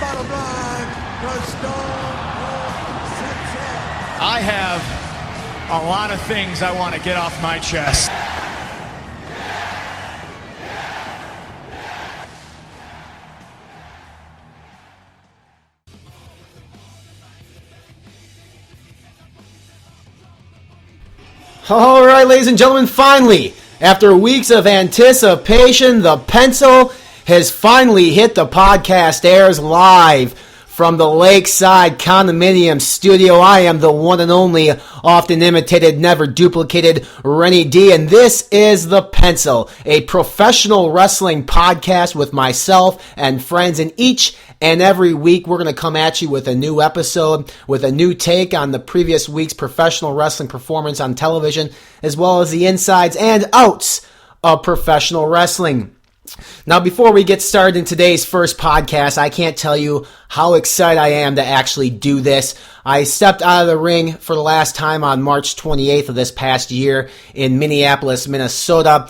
bottom line, the Stone Cold Sensei. I have a lot of things I want to get off my chest. All right, ladies and gentlemen, finally, after weeks of anticipation, the pencil has finally hit the podcast airs live from the Lakeside Condominium Studio. I am the one and only, often imitated, never duplicated, Renny D, and this is The Pencil, a professional wrestling podcast with myself and friends, and each and every week we're going to come at you with a new episode, with a new take on the previous week's professional wrestling performance on television, as well as the insides and outs of professional wrestling. Now, before we get started in today's first podcast, I can't tell you how excited I am to actually do this. I stepped out of the ring for the last time on March 28th of this past year in Minneapolis, Minnesota.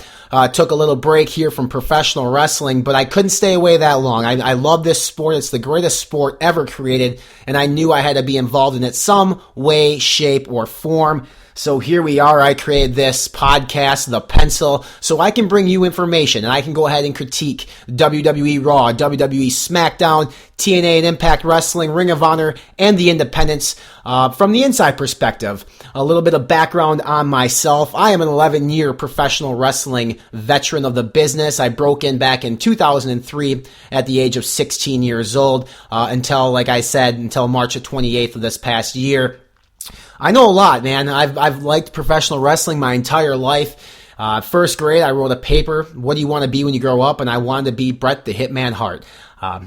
Took a little break here from professional wrestling, but I couldn't stay away that long. I love this sport. It's the greatest sport ever created, and I knew I had to be involved in it some way, shape, or form. So here we are. I created this podcast, The Pencil, so I can bring you information, and I can go ahead and critique WWE Raw, WWE SmackDown, TNA and Impact Wrestling, Ring of Honor, and the Independents from the inside perspective. A little bit of background on myself. I am an 11-year professional wrestling veteran of the business. I broke in back in 2003 at the age of 16 years old until, like I said, until March 28th of this past year. I know a lot, man. I've liked professional wrestling my entire life. First grade, I wrote a paper, what do you want to be when you grow up? And I wanted to be Bret the Hitman Hart.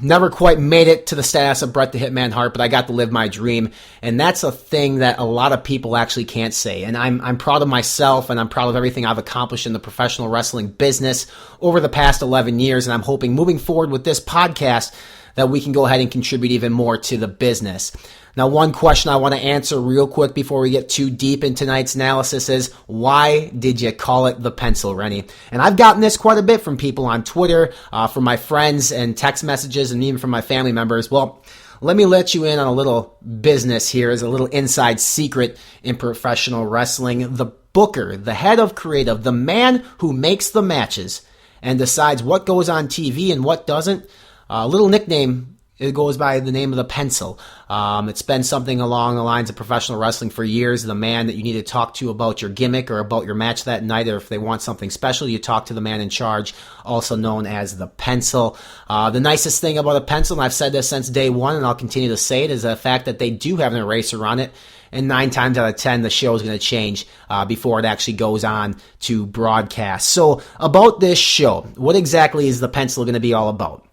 Never quite made it to the status of Bret the Hitman Hart, but I got to live my dream. And that's a thing that a lot of people actually can't say. And I'm proud of myself, and I'm proud of everything I've accomplished in the professional wrestling business over the past 11 years. And I'm hoping moving forward with this podcast that we can go ahead and contribute even more to the business. Now, one question I want to answer real quick before we get too deep in tonight's analysis is, why did you call it The Pencil, Renny? And I've gotten this quite a bit from people on Twitter, from my friends and text messages, and even from my family members. Well, let me let you in on a little business here as a little inside secret in professional wrestling. The booker, the head of creative, the man who makes the matches and decides what goes on TV and what doesn't, a little nickname. It goes by the name of The Pencil. It's been something along the lines of professional wrestling for years. The man that you need to talk to about your gimmick or about your match that night, or if they want something special, you talk to the man in charge, also known as The Pencil. The nicest thing about a pencil, and I've said this since day one, and I'll continue to say it, is the fact that they do have an eraser on it. And 9 times out of 10, the show is going to change before it actually goes on to broadcast. So about this show, what exactly is The Pencil going to be all about?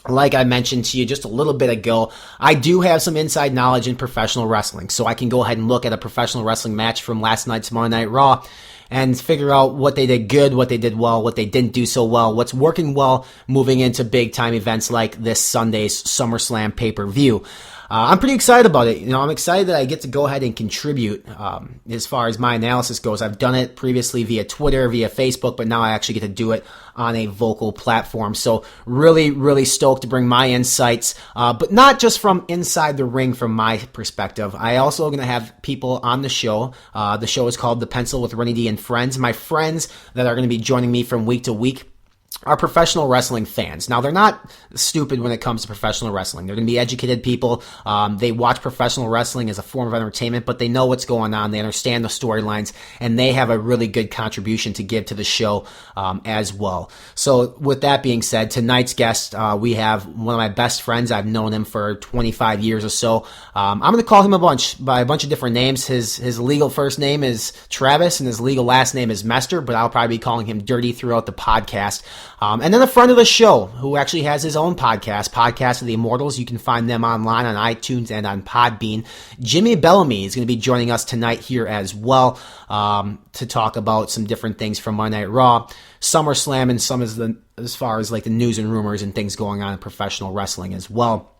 Like I mentioned to you just a little bit ago, I do have some inside knowledge in professional wrestling, so I can go ahead and look at a professional wrestling match from last night's Monday Night Raw and figure out what they did good, what they did well, what they didn't do so well, what's working well moving into big-time events like this Sunday's SummerSlam pay-per-view. I'm pretty excited about it. I'm excited that I get to go ahead and contribute as far as my analysis goes. I've done it previously via Twitter, via Facebook, but now I actually get to do it on a vocal platform. So really, really stoked to bring my insights, but not just from inside the ring from my perspective. I also going to have people on the show. The show is called The Pencil with Renny D and Friends. My friends that are going to be joining me from week to week are professional wrestling fans. Now, they're not stupid when it comes to professional wrestling. They're going to be educated people. They watch professional wrestling as a form of entertainment, but they know what's going on. They understand the storylines, and they have a really good contribution to give to the show as well. So with that being said, tonight's guest, we have one of my best friends. I've known him for 25 years or so. I'm going to call him by a bunch of different names. His legal first name is Travis, and his legal last name is Mester, but I'll probably be calling him Dirty throughout the podcast. And then a friend of the show who actually has his own Podcast of the Immortals. You can find them online on iTunes and on PodBean. Jimmy Bellamy is going to be joining us tonight here as well to talk about some different things from Monday Night Raw, SummerSlam, and some as far as like the news and rumors and things going on in professional wrestling as well.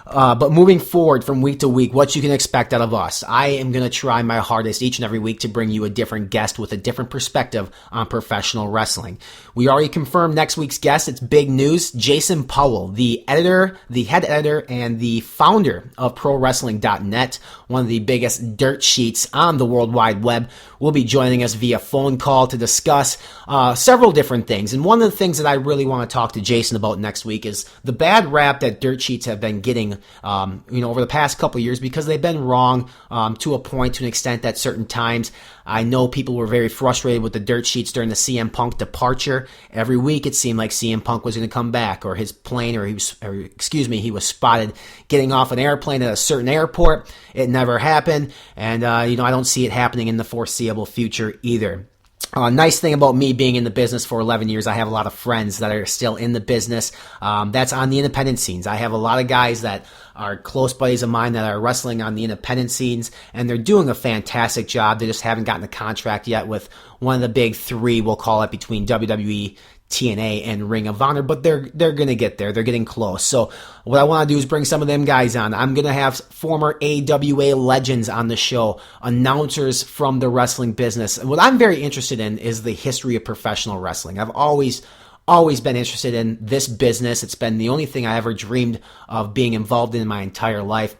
But moving forward from week to week, what you can expect out of us. I am going to try my hardest each and every week to bring you a different guest with a different perspective on professional wrestling. We already confirmed next week's guest. It's big news. Jason Powell, the head editor and the founder of ProWrestling.net, one of the biggest dirt sheets on the World Wide Web, will be joining us via phone call to discuss several different things. And one of the things that I really want to talk to Jason about next week is the bad rap that dirt sheets have been getting over the past couple of years, because they've been wrong to a point, to an extent, at certain times. I know people were very frustrated with the dirt sheets during the CM Punk departure. Every week it seemed like CM Punk was going to come back, or his plane, he was spotted getting off an airplane at a certain airport. It never happened, and I don't see it happening in the foreseeable future either. Nice thing about me being in the business for 11 years, I have a lot of friends that are still in the business. That's on the independent scenes. I have a lot of guys that are close buddies of mine that are wrestling on the independent scenes, and they're doing a fantastic job. They just haven't gotten a contract yet with one of the big three, we'll call it, between WWE, TNA, and Ring of Honor, but they're going to get there. They're getting close. So what I want to do is bring some of them guys on. I'm going to have former AWA legends on the show, announcers from the wrestling business. And what I'm very interested in is the history of professional wrestling. I've always been interested in this business. It's been the only thing I ever dreamed of being involved in my entire life.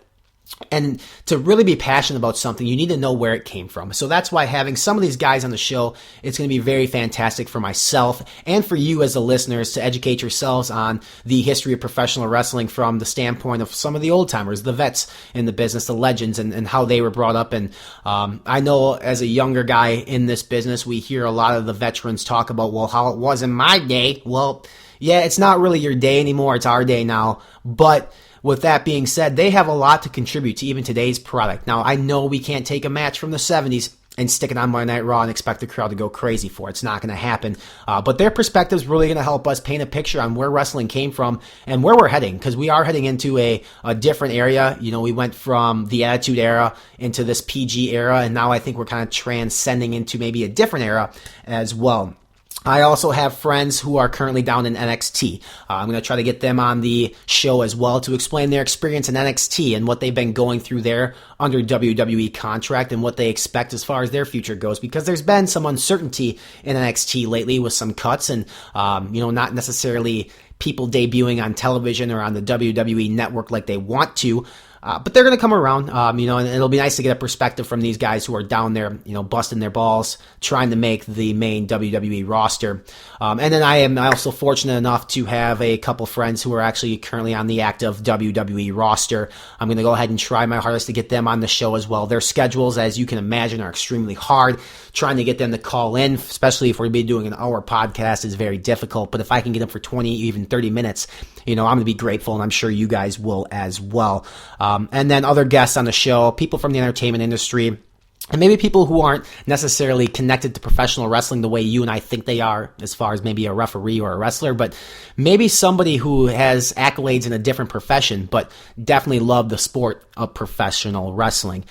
And to really be passionate about something, you need to know where it came from. So that's why having some of these guys on the show, it's going to be very fantastic for myself and for you as the listeners to educate yourselves on the history of professional wrestling from the standpoint of some of the old timers, the vets in the business, the legends, and how they were brought up. And I know as a younger guy in this business, we hear a lot of the veterans talk about, well, how it was in my day. Well, yeah, it's not really your day anymore. It's our day now. But with that being said, they have a lot to contribute to even today's product. Now, I know we can't take a match from the 70s and stick it on Monday Night Raw and expect the crowd to go crazy for it. It's not going to happen. But their perspective is really going to help us paint a picture on where wrestling came from and where we're heading, because we are heading into a different area. We went from the Attitude Era into this PG era, and now I think we're kind of transcending into maybe a different era as well. I also have friends who are currently down in NXT. I'm going to try to get them on the show as well to explain their experience in NXT and what they've been going through there under WWE contract and what they expect as far as their future goes, because there's been some uncertainty in NXT lately with some cuts and, not necessarily people debuting on television or on the WWE network like they want to. But they're going to come around, and it'll be nice to get a perspective from these guys who are down there, busting their balls, trying to make the main WWE roster. And then I am also fortunate enough to have a couple friends who are actually currently on the active WWE roster. I'm going to go ahead and try my hardest to get them on the show as well. Their schedules, as you can imagine, are extremely hard. Trying to get them to call in, especially if we're going to be doing an hour podcast, is very difficult. But if I can get them for 20, even 30 minutes, I'm going to be grateful, and I'm sure you guys will as well. And then other guests on the show, people from the entertainment industry, and maybe people who aren't necessarily connected to professional wrestling the way you and I think they are, as far as maybe a referee or a wrestler, but maybe somebody who has accolades in a different profession, but definitely love the sport of professional wrestling.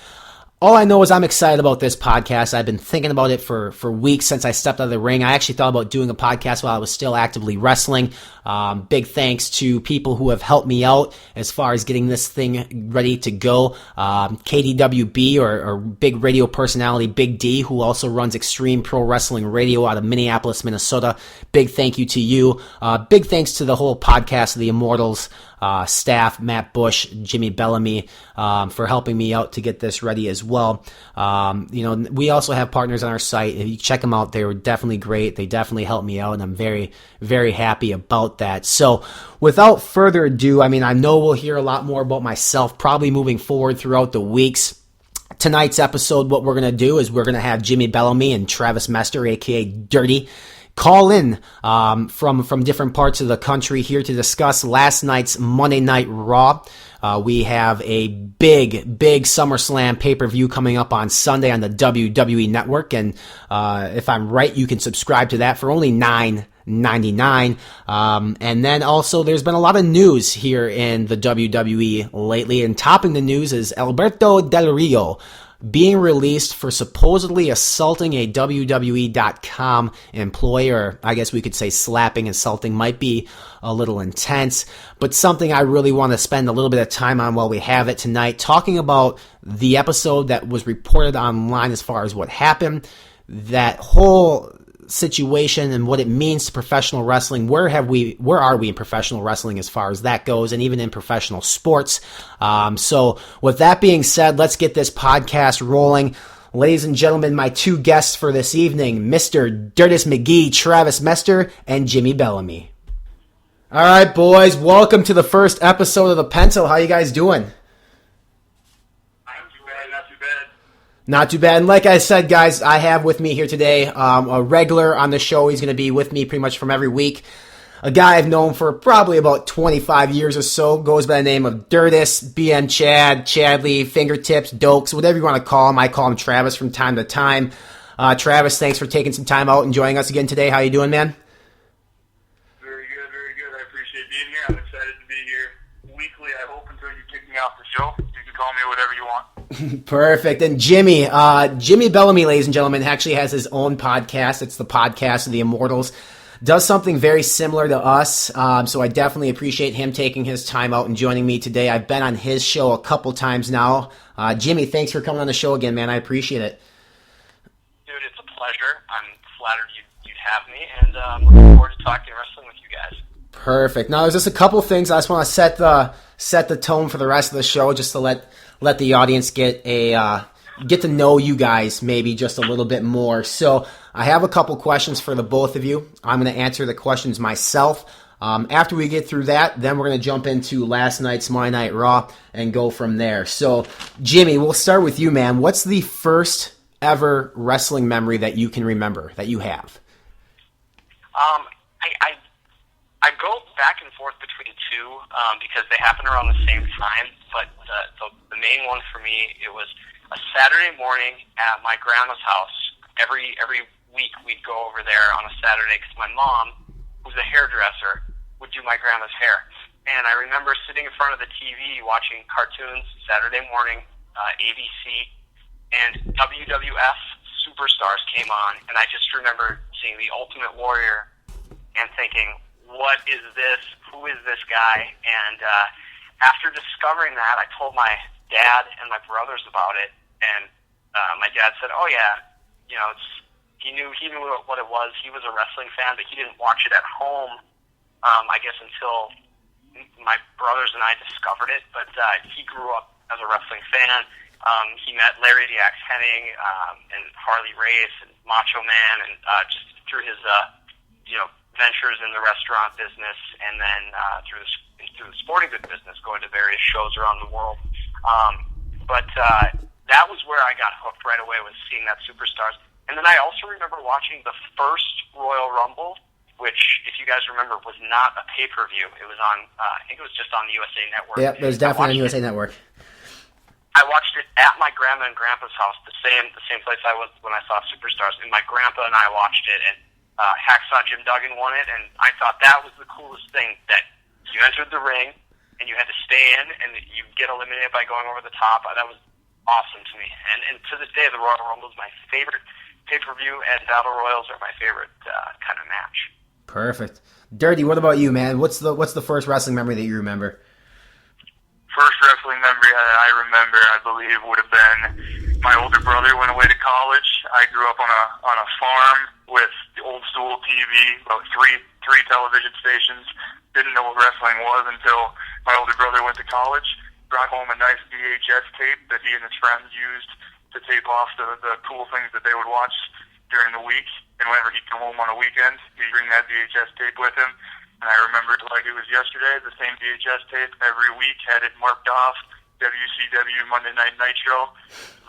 All I know is I'm excited about this podcast. I've been thinking about it for weeks since I stepped out of the ring. I actually thought about doing a podcast while I was still actively wrestling. Big thanks to people who have helped me out as far as getting this thing ready to go. KDWB, or big radio personality Big D, who also runs Extreme Pro Wrestling Radio out of Minneapolis, Minnesota. Big thank you to you. Big thanks to the whole podcast of the Immortals staff, Matt Bush, Jimmy Bellamy, for helping me out to get this ready as well. We also have partners on our site. If you check them out, they were definitely great. They definitely helped me out, and I'm very, very happy about that. So without further ado, I know we'll hear a lot more about myself probably moving forward throughout the weeks. Tonight's episode, what we're going to do is we're going to have Jimmy Bellamy and Travis Mester, aka Dirty, call in from different parts of the country here to discuss last night's Monday Night Raw. We have a big SummerSlam pay-per-view coming up on Sunday on the WWE Network, and if I'm right, you can subscribe to that for only $9.99. And then also there's been a lot of news here in the WWE lately, and topping the news is Alberto Del Rio, being released for supposedly assaulting a WWE.com employee, or I guess we could say slapping, insulting might be a little intense, but something I really want to spend a little bit of time on while we have it tonight, talking about the episode that was reported online as far as what happened, that whole situation and what it means to professional wrestling. Where are we in professional wrestling as far as that goes, and even in professional sports? So with that being said, let's get this podcast rolling. Ladies and gentlemen, my two guests for this evening, Mr. Dirtus McGee, Travis Mester, and Jimmy Bellamy. All right, boys, welcome to the first episode of the Pencil. How you guys doing? Not too bad. And like I said, guys, I have with me here today a regular on the show. He's going to be with me pretty much from every week. A guy I've known for probably about 25 years or so. Goes by the name of Dirtus, BN Chad, Chadley, Fingertips, Dokes, whatever you want to call him. I call him Travis from time to time. Travis, thanks for taking some time out and joining us again today. How you doing, man? Very good, very good. I appreciate being here. I'm excited to be here weekly, I hope, until you kick me off the show. You can call me whatever you want. Perfect. And Jimmy Bellamy, ladies and gentlemen, actually has his own podcast. It's the Podcast of the Immortals. Does something very similar to us, so I definitely appreciate him taking his time out and joining me today. I've been on his show a couple times now. Jimmy, thanks for coming on the show again, man. I appreciate it. Dude, it's a pleasure. I'm flattered you'd have me, and I'm looking forward to talking wrestling with you guys. Perfect. Now, there's just a couple things I just want to set the tone for the rest of the show, just to let the audience get to know you guys maybe just a little bit more. So I have a couple questions for the both of you. I'm going to answer the questions myself. After we get through that, then we're going to jump into last night's Monday Night Raw and go from there. So, Jimmy, we'll start with you, man. What's the first ever wrestling memory that you can remember, that you have? I go back and forth between two because they happen around the same time, but the main one for me, it was a Saturday morning at my grandma's house. Every week we'd go over there on a Saturday because my mom, who's a hairdresser, would do my grandma's hair. And I remember sitting in front of the TV watching cartoons Saturday morning, ABC, and WWF Superstars came on, and I just remember seeing The Ultimate Warrior and thinking, what is this? Who is this guy? And after discovering that, I told my dad and my brothers about it, and my dad said, "Oh yeah, he knew what it was. He was a wrestling fan, but he didn't watch it at home. I guess until my brothers and I discovered it. But he grew up as a wrestling fan. He met Larry the Axe Hennig and Harley Race and Macho Man, and just through his ventures in the restaurant business, and then through the sporting goods business, going to various shows around the world. But that was where I got hooked right away, was seeing that Superstars. And then I also remember watching the first Royal Rumble, which, if you guys remember, was not a pay-per-view. It was on, I think it was just on the USA Network. Yep, it was definitely on USA Network. I watched it at my grandma and grandpa's house, the same place I was when I saw Superstars. And my grandpa and I watched it, and Hacksaw Jim Duggan won it, and I thought that was the coolest thing, that you entered the ring, and you had to stay in, and you get eliminated by going over the top. That was awesome to me. And to this day, the Royal Rumble is my favorite pay-per-view, and Battle Royals are my favorite kind of match. Perfect. Dirty, what about you, man? What's the first wrestling memory that you remember? First wrestling memory that I remember, I believe, would have been my older brother went away to college. I grew up on a farm with the old school TV, about three television stations. Didn't know what wrestling was until my older brother went to college. Brought home a nice VHS tape that he and his friends used to tape off the cool things that they would watch during the week. And whenever he'd come home on a weekend, he'd bring that VHS tape with him. And I remember it like it was yesterday, the same VHS tape every week, had it marked off, WCW Monday Night Nitro,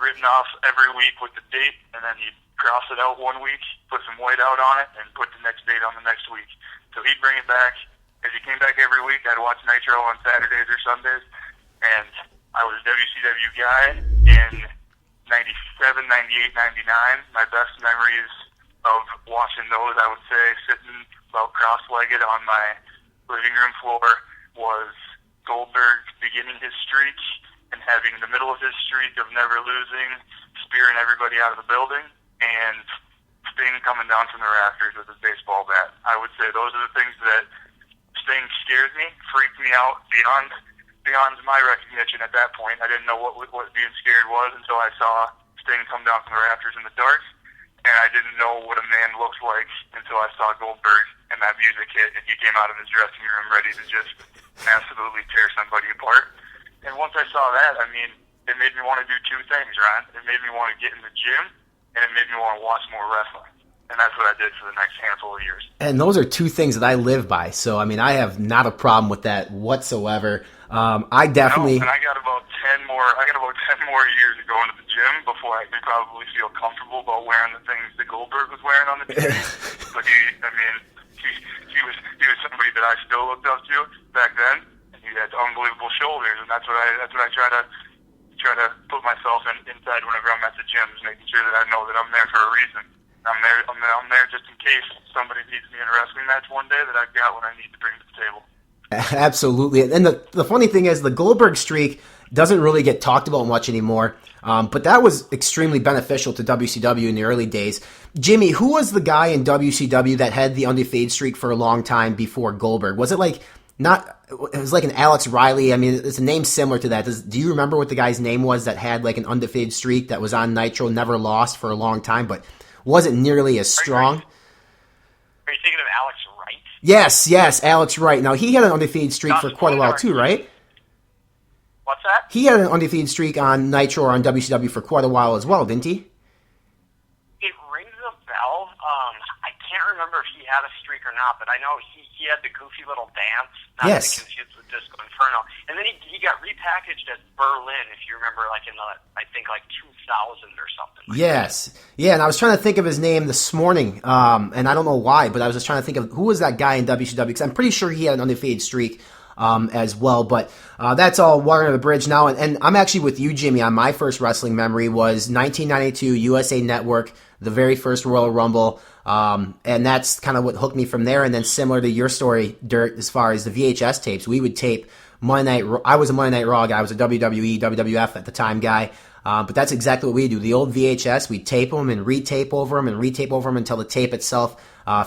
written off every week with the date, and then he'd cross it out one week, put some white out on it, and put the next date on the next week. So he'd bring it back. As he came back every week, I'd watch Nitro on Saturdays or Sundays, and I was a WCW guy in 97, 98, 99. My best memories of watching those, I would say, sitting about cross-legged on my living room floor, was Goldberg beginning his streak and having the middle of his streak of never losing, spearing everybody out of the building, and Sting coming down from the rafters with his baseball bat. I would say those are the things that Sting scared me, freaked me out beyond my recognition at that point. I didn't know what being scared was until I saw Sting come down from the rafters in the dark, and I didn't know what a man looks like until I saw Goldberg and that music hit, and he came out of his dressing room ready to just absolutely tear somebody apart. And once I saw that, I mean, it made me want to do two things, Ron. It made me want to get in the gym, and it made me want to watch more wrestling. And that's what I did for the next handful of years. And those are two things that I live by. So, I mean, I have not a problem with that whatsoever. I definitely... No, and I got about 10 more years to go into the gym before I can probably feel comfortable about wearing the things that Goldberg was wearing on the TV. But he was somebody that I still looked up to back then, and he had unbelievable shoulders, and that's what I try to put myself inside whenever I'm at the gym, is making sure that I know that I'm there for a reason. I'm there just in case somebody needs me in a wrestling match one day, that I've got what I need to bring to the table. Absolutely. And the funny thing is, the Goldberg streak doesn't really get talked about much anymore, but that was extremely beneficial to WCW in the early days. Jimmy, who was the guy in WCW that had the undefeated streak for a long time before Goldberg? Was it like it was like an Alex Riley? I mean, it's a name similar to that. Do you remember what the guy's name was that had like an undefeated streak that was on Nitro, never lost for a long time, but wasn't nearly as strong? Are you thinking of Alex Wright? Yes, Alex Wright. Now, he had an undefeated streak for quite a while too, right? What's that? He had an undefeated streak on Nitro or on WCW for quite a while as well, didn't he? It rings a bell. I can't remember if he had a streak or not, but I know he had the goofy little dance. Not Yes. to be confused with Disco Inferno. And then he got repackaged as Berlin, if you remember, like in the, I think like 2000 or something. Yes. Yeah, and I was trying to think of his name this morning, and I don't know why, but I was just trying to think of who was that guy in WCW, because I'm pretty sure he had an undefeated streak as well, but that's all water under the bridge now, and I'm actually with you, Jimmy, on my first wrestling memory was 1992 USA Network, the very first Royal Rumble, and that's kind of what hooked me from there. And then similar to your story, Dirt, as far as the VHS tapes, we would tape Monday Night. I was a Monday Night Raw guy. I was a WWE, WWF at the time guy. But that's exactly what we do. The old VHS, we tape them and retape over them until the tape itself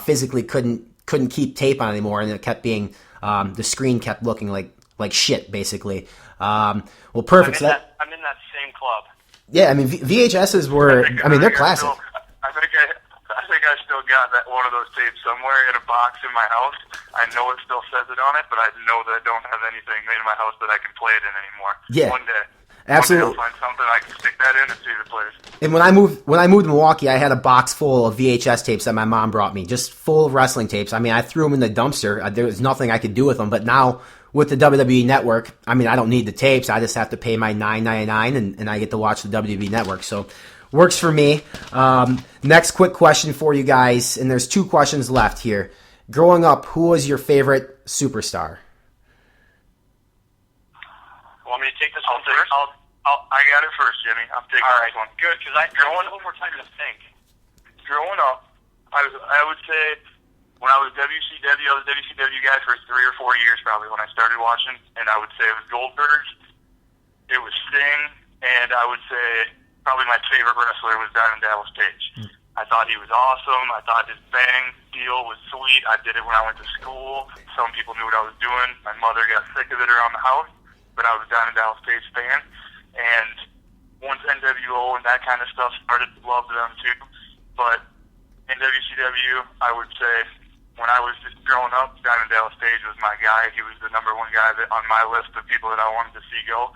physically couldn't keep tape on anymore, and it kept being the screen kept looking like shit, basically. Well, perfect. I'm in that same club. Yeah, I mean VHSs were. They're classic. I think I still got that one of those tapes somewhere in a box in my house. I know it still says it on it, but I know that I don't have anything in my house that I can play it in anymore. Yeah. One day. Absolutely. One day I'll find something I can stick that in and see the place. And when I moved to Milwaukee, I had a box full of VHS tapes that my mom brought me, just full of wrestling tapes. I mean, I threw them in the dumpster. There was nothing I could do with them. But now with the WWE Network, I mean, I don't need the tapes. I just have to pay my $9.99 and I get to watch the WWE Network. So works for me. Next quick question for you guys, and there's two questions left here. Growing up, who was your favorite superstar? Want me to take this one first? I got it first, Jimmy. I'm taking this one. Good, because I need a little more time to think. Growing up, I would say when I was WCW, I was a WCW guy for 3 or 4 years probably when I started watching, and I would say it was Goldberg, it was Sting, and I would say probably my favorite wrestler was Diamond Dallas Page. I thought he was awesome. I thought his bang deal was sweet. I did it when I went to school. Some people knew what I was doing. My mother got sick of it around the house, but I was a Diamond Dallas Page fan. And once NWO and that kind of stuff started, loved them too. But in WCW, I would say when I was just growing up, Diamond Dallas Page was my guy. He was the number one guy on my list of people that I wanted to see go.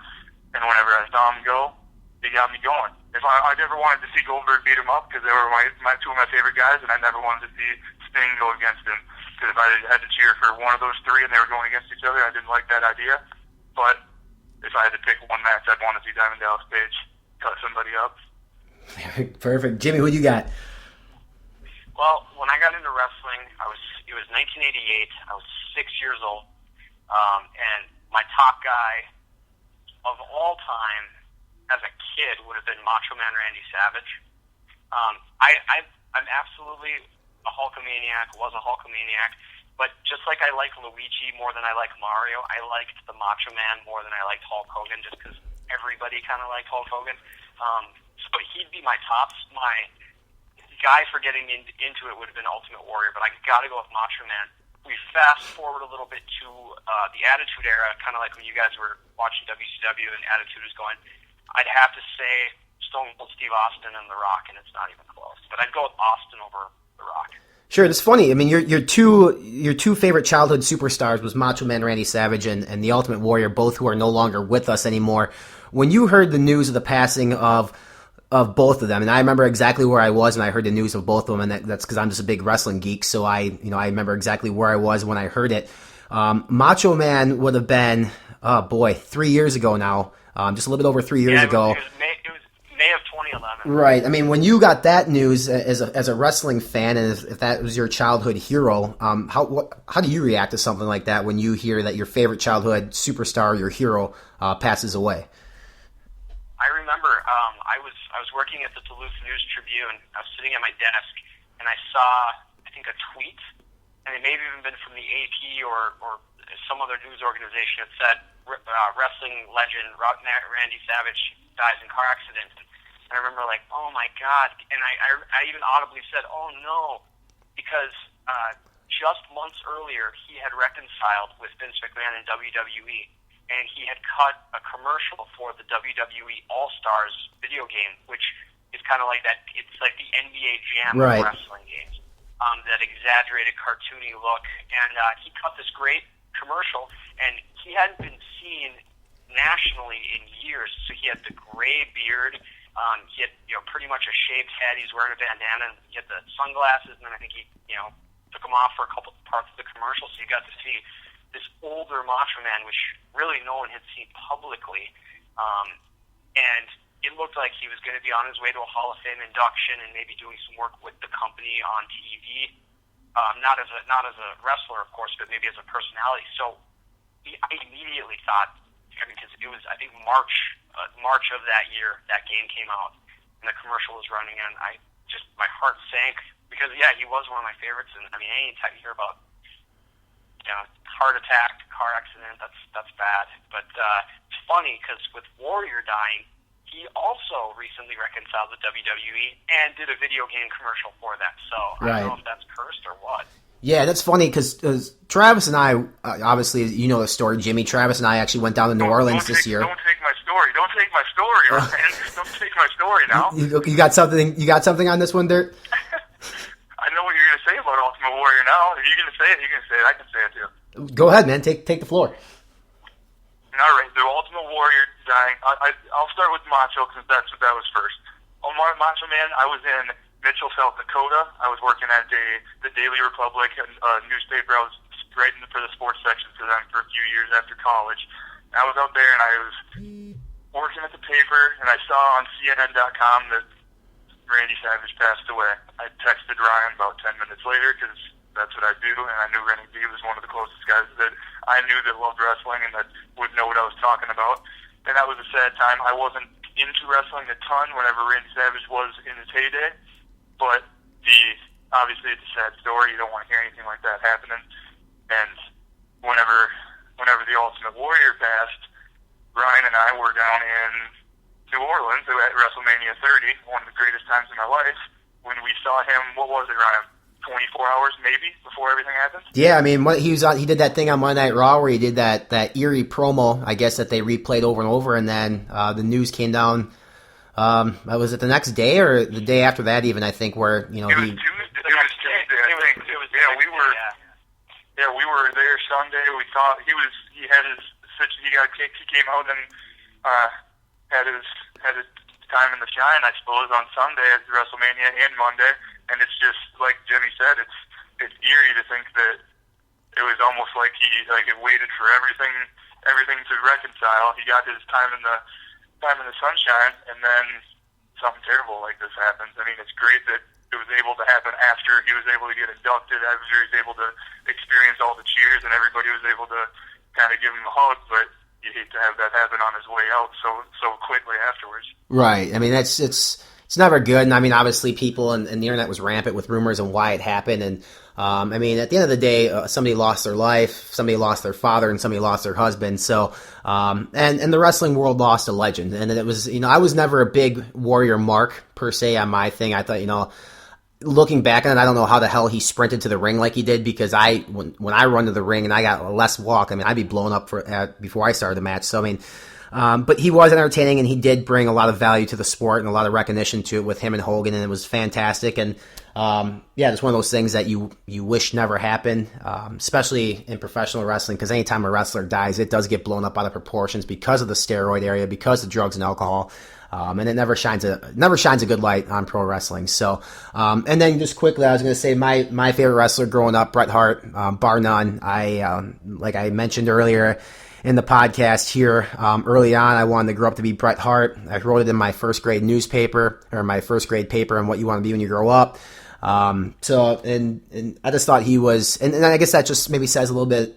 And whenever I saw him go, he got me going. If I never wanted to see Goldberg beat him up because they were my two of my favorite guys, and I never wanted to see Sting go against him. Because if I had to cheer for one of those three and they were going against each other, I didn't like that idea. But if I had to pick one match, I'd want to see Diamond Dallas Page cut somebody up. Perfect. Jimmy, who you got? Well, when I got into wrestling, it was 1988. I was 6 years old. And my top guy of all time as a kid would have been Macho Man Randy Savage. I'm absolutely a Hulkamaniac, was a Hulkamaniac, but just like I like Luigi more than I like Mario, I liked the Macho Man more than I liked Hulk Hogan just because everybody kind of liked Hulk Hogan. So he'd be my tops. My guy for getting into it would have been Ultimate Warrior, but I got to go with Macho Man. We fast forward a little bit to the Attitude Era, kind of like when you guys were watching WCW and Attitude was going. I'd have to say Stone Cold Steve Austin and The Rock, and it's not even close. But I'd go with Austin over The Rock. Sure, it's funny. I mean, your two favorite childhood superstars was Macho Man Randy Savage and the Ultimate Warrior, both who are no longer with us anymore. When you heard the news of the passing of both of them, and I remember exactly where I was when I heard the news of both of them, and that's because I'm just a big wrestling geek, so I remember exactly where I was when I heard it. Macho Man would have been, 3 years ago now, just a little bit over 3 years ago. It was May of 2011. Right. I mean, when you got that news as a wrestling fan, and if that was your childhood hero, how do you react to something like that when you hear that your favorite childhood superstar, your hero, passes away? I remember I was working at the Duluth News Tribune. I was sitting at my desk, and I saw, I think, a tweet, and it may have even been from the AP or some other news organization that said wrestling legend Randy Savage dies in car accident. And I remember like, oh my God, and I even audibly said, oh no, because just months earlier he had reconciled with Vince McMahon in WWE. And he had cut a commercial for the WWE All-Stars video game, which is kind of like that. It's like the NBA Jam right. of wrestling games. That exaggerated, cartoony look. And he cut this great commercial, and he hadn't been seen nationally in years. So he had the gray beard. He had pretty much a shaved head. He's wearing a bandana. And he had the sunglasses, and then I think he took them off for a couple parts of the commercial. So you got to see this older Macho Man, which really no one had seen publicly, and it looked like he was going to be on his way to a Hall of Fame induction and maybe doing some work with the company on TV, not as a wrestler, of course, but maybe as a personality. So I immediately thought, because it was, I think, March of that year that game came out and the commercial was running, and my heart sank because he was one of my favorites, and I mean, anytime you hear about heart attack, car accident, that's bad. But it's funny because with Warrior dying, he also recently reconciled with WWE and did a video game commercial for them. So I don't know if that's cursed or what. Yeah, that's funny because Travis and I, obviously, you know the story, Jimmy. Travis and I actually went down to New Orleans this year. Don't take my story. Don't take my story, man. Don't take my story now. You got something? You got something on this one, Dirt? I know what you're going to say about Ultimate Warrior now. If you're going to say it, you can say it. I can say it too. Go ahead, man. Take the floor. All right, the Ultimate Warrior dying. I'll start with Macho because that was first. On Macho Man, I was in Mitchell, South Dakota. I was working at the Daily Republic, a newspaper. I was writing for the sports section for them for a few years after college. I was out there and I was working at the paper, and I saw on CNN.com that Randy Savage passed away. I texted Ryan about 10 minutes later because that's what I do, and I knew Renny B was one of the closest guys that I knew that loved wrestling and that would know what I was talking about. And that was a sad time. I wasn't into wrestling a ton whenever Randy Savage was in his heyday, but obviously it's a sad story. You don't want to hear anything like that happening. And whenever the Ultimate Warrior passed, Ryan and I were down in New Orleans at WrestleMania 30, one of the greatest times in my life, when we saw him. What was it, Ryan? 24 hours maybe before everything happened? Yeah, I mean, he did that thing on Monday Night Raw where he did that eerie promo, I guess, that they replayed over and over, and then the news came down. Was it the next day or the day after that even, I think, where, It was Tuesday, I think. We were there Sunday. We thought he came out and had his time in the shine, I suppose, on Sunday at WrestleMania and Monday. And it's just like Jimmy said, it's eerie to think that it was almost like he it waited for everything to reconcile. He got his time in the sunshine, and then something terrible like this happens. I mean, it's great that it was able to happen after he was able to get inducted, after he was able to experience all the cheers, and everybody was able to kind of give him a hug. But you hate to have that happen on his way out so quickly afterwards. Right. I mean, it's never good. And I mean, obviously people and the internet was rampant with rumors on why it happened. And I mean, at the end of the day, somebody lost their life, somebody lost their father, and somebody lost their husband. So, and the wrestling world lost a legend. And it was, I was never a big Warrior Mark per se on my thing. I thought, looking back on it, I don't know how the hell he sprinted to the ring like he did, because when I run to the ring and I got less walk, I mean, I'd be blown up before I started the match. So, I mean, but he was entertaining, and he did bring a lot of value to the sport and a lot of recognition to it with him and Hogan, and it was fantastic. And it's one of those things that you wish never happened, especially in professional wrestling, because anytime a wrestler dies, it does get blown up out of proportions because of the steroid area, because of drugs and alcohol. And it never shines a good light on pro wrestling. So, and then just quickly, I was going to say my favorite wrestler growing up, Bret Hart, bar none. Like I mentioned earlier in the podcast here, early on, I wanted to grow up to be Bret Hart. I wrote it in my first grade newspaper, or my first grade paper, on what you want to be when you grow up. So I just thought he was, and I guess that just maybe says a little bit,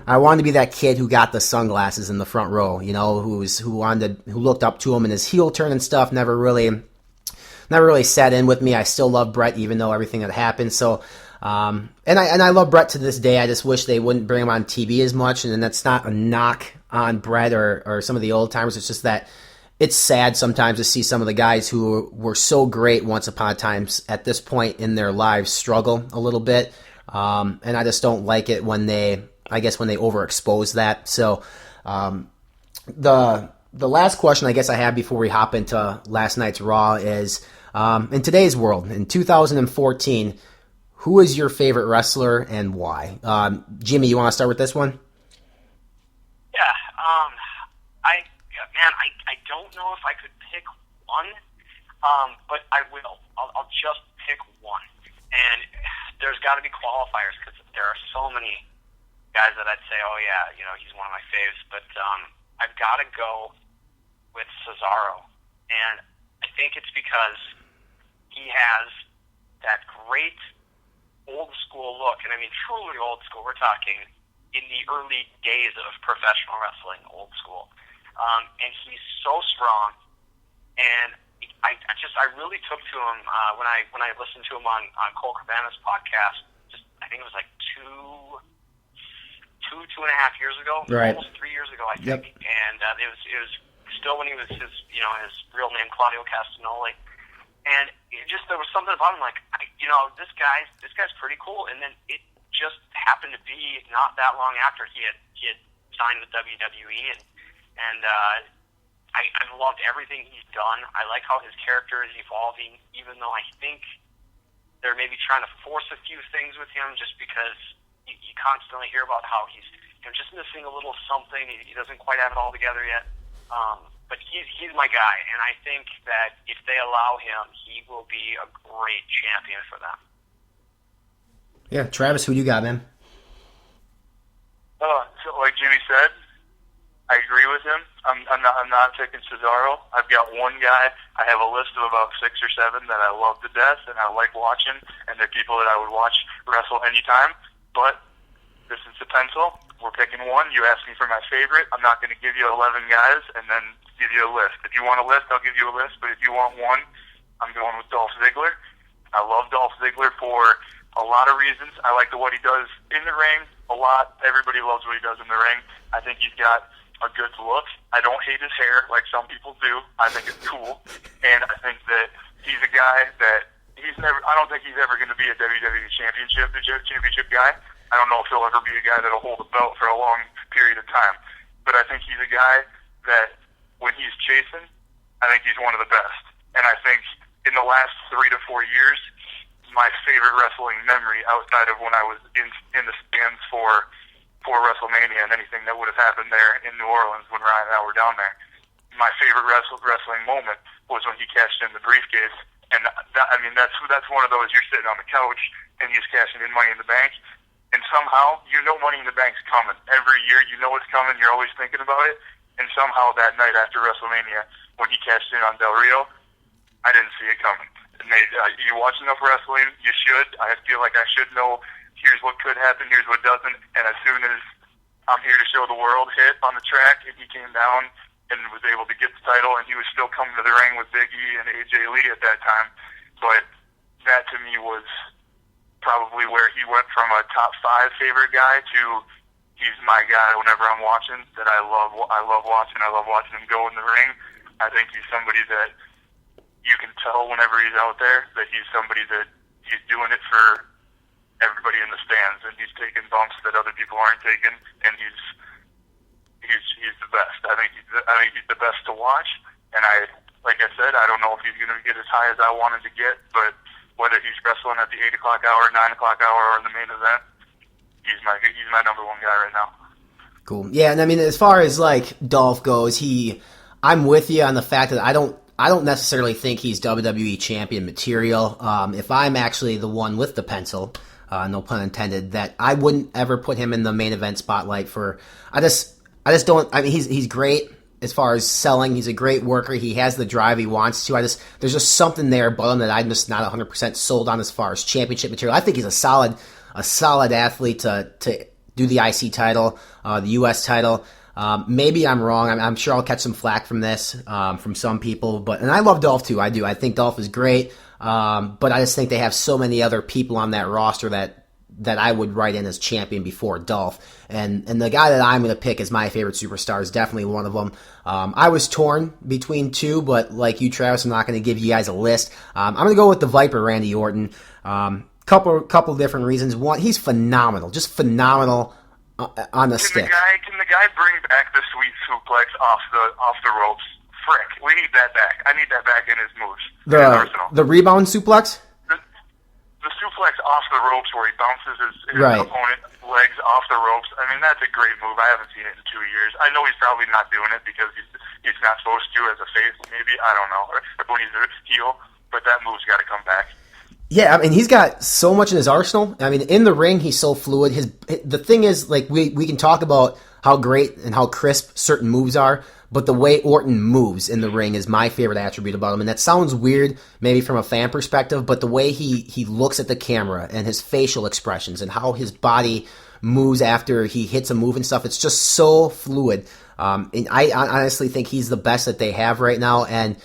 I wanted to be that kid who got the sunglasses in the front row, who looked up to him in his heel turn and stuff. Never really sat in with me. I still love Bret, even though everything that happened. So, and I love Bret to this day. I just wish they wouldn't bring him on TV as much. And that's not a knock on Bret or some of the old timers. It's just that it's sad sometimes to see some of the guys who were so great once upon a time at this point in their lives struggle a little bit. And I just don't like it when they overexpose that. So, the last question I guess I have before we hop into last night's Raw is, in today's world, in 2014, who is your favorite wrestler and why? Jimmy, you want to start with this one? Yeah, I don't know if I could pick one, but I will. I'll just pick one. And there's got to be qualifiers, because there are so many guys that I'd say, oh yeah, he's one of my faves. But I've got to go with Cesaro. And I think it's because he has that great old school look. And I mean, truly old school. We're talking in the early days of professional wrestling, old school. And he's so strong. And I really took to him when I listened to him on Cole Cabana's podcast. I think it was like two and a half years ago, right. Almost 3 years ago, I think. Yep. And it was still when he was his real name, Claudio Castagnoli. And there was something about him, like, this guy's pretty cool. And then it just happened to be not that long after he had signed with WWE, and I loved everything he's done. I like how his character is evolving, even though I think they're maybe trying to force a few things with him, just because you constantly hear about how he's just missing a little something. He doesn't quite have it all together yet. But he's my guy, and I think that if they allow him, he will be a great champion for them. Yeah, Travis, who you got, man? So like Jimmy said, I agree with him. I'm not picking Cesaro. I've got one guy. I have a list of about 6 or 7 that I love to death and I like watching, and they're people that I would watch wrestle anytime. But this is the pencil. We're picking one. You asked me for my favorite. I'm not going to give you 11 guys and then give you a list. If you want a list, I'll give you a list. But if you want one, I'm going with Dolph Ziggler. I love Dolph Ziggler for a lot of reasons. I like what he does in the ring a lot. Everybody loves what he does in the ring. I think he's got a good look. I don't hate his hair like some people do. I think it's cool. And I think that he's a guy that I don't think he's ever going to be a WWE championship guy. I don't know if he'll ever be a guy that'll hold a belt for a long period of time. But I think he's a guy that when he's chasing, I think he's one of the best. And I think in the last 3 to 4 years, my favorite wrestling memory outside of when I was in the stands for WrestleMania and anything that would have happened there in New Orleans when Ryan and I were down there, my favorite wrestling moment was when he cashed in the briefcase. And that's one of those, you're sitting on the couch and he's cashing in Money in the Bank, and somehow Money in the Bank's coming. Every year it's coming, you're always thinking about it, and somehow that night after WrestleMania when he cashed in on Del Rio, I didn't see it coming. And you watch enough wrestling, you should. I feel like I should know, here's what could happen, here's what doesn't, and as soon as I'm here to show the world hit on the track, and he came down and was able to get the title, and he was still coming to the ring with Big E and AJ Lee at that time. But that to me was probably where he went from a top 5 favorite guy to he's my guy whenever I'm watching, that I love watching. I love watching him go in the ring. I think he's somebody that you can tell whenever he's out there that he's somebody that he's doing it for everybody in the stands, and he's taking bumps that other people aren't taking, and he's the best. I think he's the best to watch, and like I said, I don't know if he's going to get as high as I wanted to get, but whether he's wrestling at the 8 o'clock hour, 9 o'clock hour, or in the main event, he's my number one guy right now. Cool. Yeah, and I mean, as far as like Dolph goes, I'm with you on the fact that I don't necessarily think he's WWE champion material. If I'm actually the one with the pencil, no pun intended, that I wouldn't ever put him in the main event spotlight for. I just don't. I mean, he's great as far as selling. He's a great worker. He has the drive he wants to. There's just something there about him that I'm just not 100% sold on as far as championship material. I think he's a solid athlete to do the IC title, the US title. Maybe I'm wrong. I'm sure I'll catch some flack from this, from some people. And I love Dolph too. I do. I think Dolph is great. But I just think they have so many other people on that roster that I would write in as champion before Dolph. And the guy that I'm going to pick as my favorite superstar is definitely one of them. I was torn between two, but like you, Travis, I'm not going to give you guys a list. I'm going to go with the Viper, Randy Orton. Couple different reasons. One, he's phenomenal, just phenomenal on the stick. Can the guy bring back the sweet suplex off the ropes? Frick, we need that back. I need that back in his moves. In his arsenal. The rebound suplex? The suplex off the ropes where he bounces his right. opponent legs off the ropes. I mean, that's a great move. I haven't seen it in 2 years. I know he's probably not doing it because he's not supposed to as a face, maybe. I don't know. Or when he's a heel. But that move's got to come back. Yeah, I mean, he's got so much in his arsenal. I mean, in the ring, he's so fluid. The thing is, like, we can talk about how great and how crisp certain moves are, but the way Orton moves in the ring is my favorite attribute about him. And that sounds weird, maybe from a fan perspective, but the way he looks at the camera and his facial expressions and how his body moves after he hits a move and stuff, it's just so fluid. And I honestly think he's the best that they have right now. And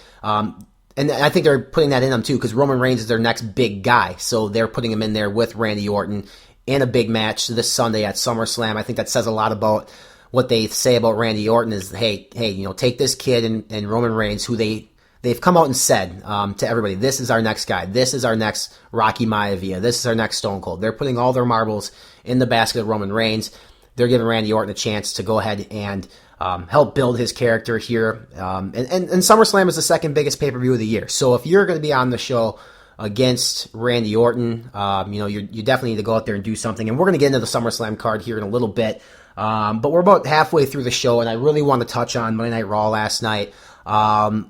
I think they're putting that in them too, because Roman Reigns is their next big guy. So they're putting him in there with Randy Orton in a big match this Sunday at SummerSlam. I think that says a lot about what they say about Randy Orton is, hey, take this kid and Roman Reigns, who they've come out and said to everybody, this is our next guy. This is our next Rocky Maivia. This is our next Stone Cold. They're putting all their marbles in the basket of Roman Reigns. They're giving Randy Orton a chance to go ahead and help build his character here. And SummerSlam is the second biggest pay-per-view of the year. So if you're going to be on the show against Randy Orton, you definitely need to go out there and do something. And we're going to get into the SummerSlam card here in a little bit. But we're about halfway through the show, and I really want to touch on Monday Night Raw last night. And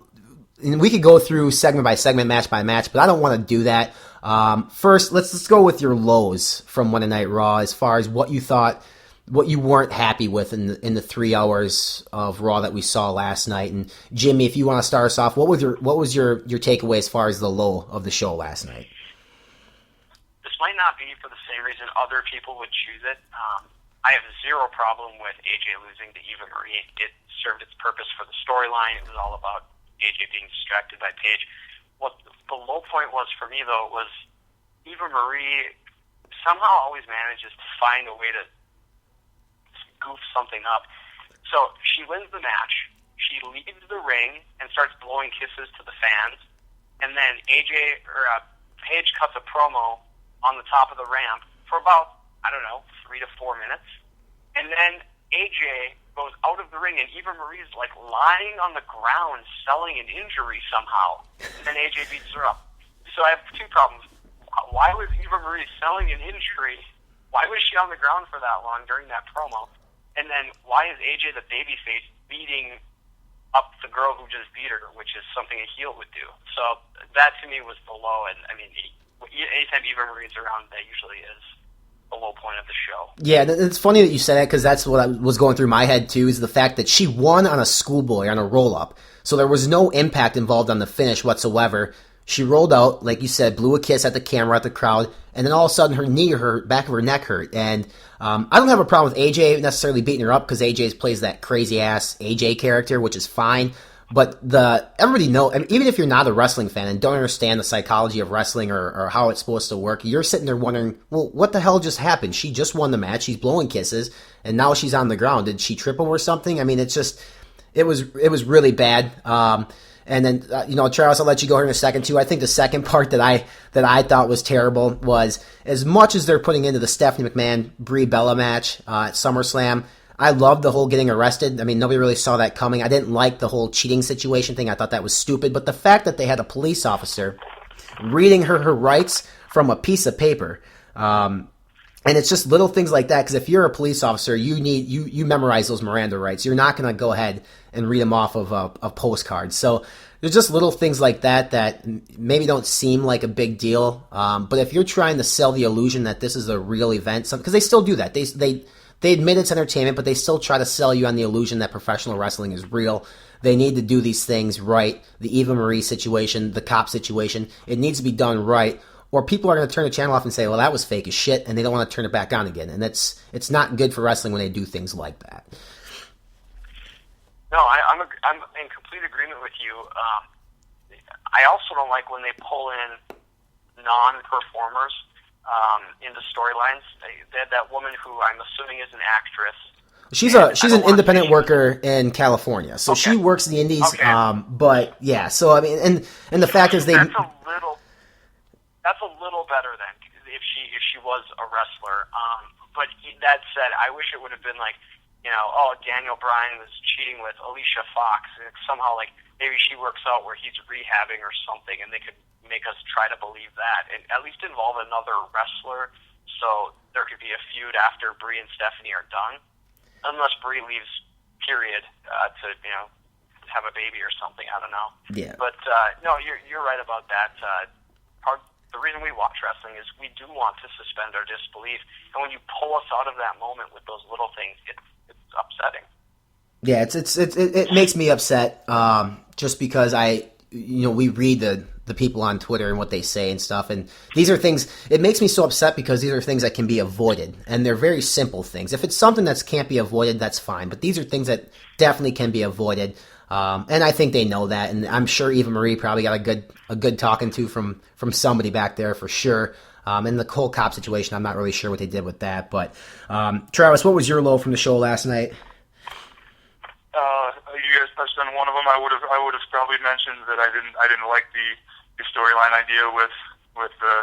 we could go through segment by segment, match by match, but I don't want to do that. First, let's go with your lows from Monday Night Raw as far as what you thought, what you weren't happy with in the 3 hours of Raw that we saw last night. And Jimmy, if you want to start us off, what was your takeaway as far as the low of the show last night? This might not be for the same reason other people would choose it. I have zero problem with AJ losing to Eva Marie. It served its purpose for the storyline. It was all about AJ being distracted by Paige. What the low point was for me, though, was Eva Marie somehow always manages to find a way to goof something up. So she wins the match. She leaves the ring and starts blowing kisses to the fans. And then Paige cuts a promo on the top of the ramp for about, 3 to 4 minutes. And then AJ goes out of the ring, and Eva Marie's like lying on the ground selling an injury somehow. And then AJ beats her up. So I have two problems. Why was Eva Marie selling an injury? Why was she on the ground for that long during that promo? And then why is AJ the babyface beating up the girl who just beat her, which is something a heel would do? So that to me was the low. And I mean, anytime Eva Marie's around, that usually is the low point of the show. Yeah, it's funny that you said that, because that's what was going through my head too, is the fact that she won on a schoolboy, on a roll-up. So there was no impact involved on the finish whatsoever. She rolled out, like you said, blew a kiss at the camera, at the crowd, and then all of a sudden her knee hurt, back of her neck hurt. And I don't have a problem with AJ necessarily beating her up, because AJ plays that crazy-ass AJ character, which is fine. But everybody know, I mean, even if you're not a wrestling fan and don't understand the psychology of wrestling or how it's supposed to work, you're sitting there wondering, well, what the hell just happened? She just won the match. She's blowing kisses, and now she's on the ground. Did she trip him or something? I mean, it's just, it was really bad. And then, Travis, I'll let you go here in a second too. I think the second part that I thought was terrible was, as much as they're putting into the Stephanie McMahon Brie Bella match at SummerSlam, I loved the whole getting arrested. I mean, nobody really saw that coming. I didn't like the whole cheating situation thing. I thought that was stupid. But the fact that they had a police officer reading her rights from a piece of paper, and it's just little things like that. Because if you're a police officer, you memorize those Miranda rights. You're not going to go ahead and read them off of a postcard. So there's just little things like that maybe don't seem like a big deal. But if you're trying to sell the illusion that this is a real event, because they still do that. They admit it's entertainment, but they still try to sell you on the illusion that professional wrestling is real. They need to do these things right. The Eva Marie situation, the cop situation, it needs to be done right, or people are going to turn the channel off and say, well, that was fake as shit, and they don't want to turn it back on again. And it's not good for wrestling when they do things like that. No, I'm in complete agreement with you. I also don't like when they pull in non-performers into storylines. They had that woman who I'm assuming is an actress. She's an independent worker in California, so okay. She works in the indies. Okay. But yeah, so I mean, and the fact is that's a little better than if she was a wrestler. But that said, I wish it would have been like, Daniel Bryan was cheating with Alicia Fox, and it's somehow like maybe she works out where he's rehabbing or something, and they could make us try to believe that, and at least involve another wrestler, so there could be a feud after Brie and Stephanie are done, unless Brie leaves, period, to have a baby or something. I don't know. Yeah. But no, you're right about that. The reason we watch wrestling is we do want to suspend our disbelief, and when you pull us out of that moment with those little things, it's upsetting. Yeah, it makes me upset, just because we read the people on Twitter and what they say and stuff, and these are things, it makes me so upset because these are things that can be avoided, and they're very simple things. If it's something that can't be avoided, that's fine, but these are things that definitely can be avoided, and I think they know that, and I'm sure Eva Marie probably got a good talking to from somebody back there for sure. And the whole cop situation, I'm not really sure what they did with that, but Travis, what was your low from the show last night? You guys touched on one of them. I would have probably mentioned that I didn't like the storyline idea with the